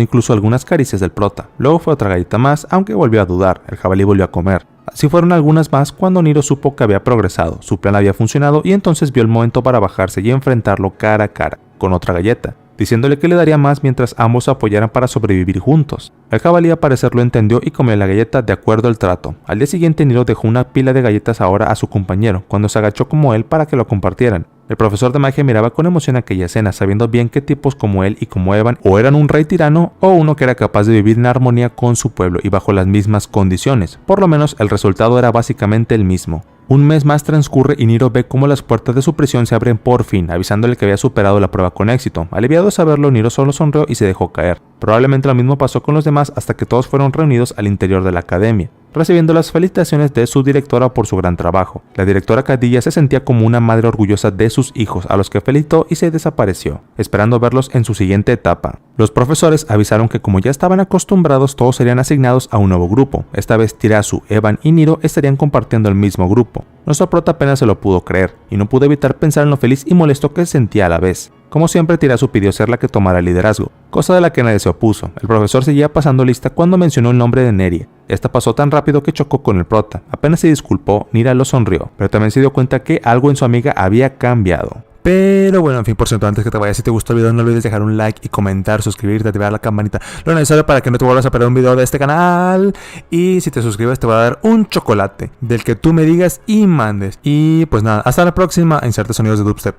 incluso algunas caricias del prota. Luego fue otra galleta más, aunque volvió a dudar, el jabalí volvió a comer. Así fueron algunas más cuando Niro supo que había progresado, su plan había funcionado y entonces vio el momento para bajarse y enfrentarlo cara a cara, con otra galleta, diciéndole que le daría más mientras ambos se apoyaran para sobrevivir juntos. El jabalí al parecer lo entendió y comió la galleta de acuerdo al trato. Al día siguiente Niro dejó una pila de galletas ahora a su compañero, cuando se agachó como él para que lo compartieran. El profesor de magia miraba con emoción aquella escena, sabiendo bien que tipos como él y como Evan o eran un rey tirano o uno que era capaz de vivir en armonía con su pueblo y bajo las mismas condiciones. Por lo menos el resultado era básicamente el mismo. Un mes más transcurre y Niro ve cómo las puertas de su prisión se abren por fin, avisándole que había superado la prueba con éxito. Aliviado de saberlo, Niro solo sonrió y se dejó caer. Probablemente lo mismo pasó con los demás hasta que todos fueron reunidos al interior de la academia, recibiendo las felicitaciones de su directora por su gran trabajo. La directora Cadilla se sentía como una madre orgullosa de sus hijos, a los que felicitó y se desapareció, esperando verlos en su siguiente etapa. Los profesores avisaron que como ya estaban acostumbrados, todos serían asignados a un nuevo grupo. Esta vez Tirazu, Evan y Niro estarían compartiendo el mismo grupo. Nuestro prota apenas se lo pudo creer, y no pudo evitar pensar en lo feliz y molesto que se sentía a la vez. Como siempre, Tirazu pidió ser la que tomara el liderazgo, cosa de la que nadie se opuso. El profesor seguía pasando lista cuando mencionó el nombre de Neria. Esta pasó tan rápido que chocó con el prota. Apenas se disculpó, Nira lo sonrió, pero también se dio cuenta que algo en su amiga había cambiado. Pero bueno, en fin, por cierto, antes que te vayas, si te gustó el video no olvides dejar un like y comentar, suscribirte, activar la campanita, lo necesario para que no te vuelvas a perder un video de este canal. Y si te suscribes te voy a dar un chocolate del que tú me digas y mandes. Y pues nada, hasta la próxima. Inserte sonidos de dubstep.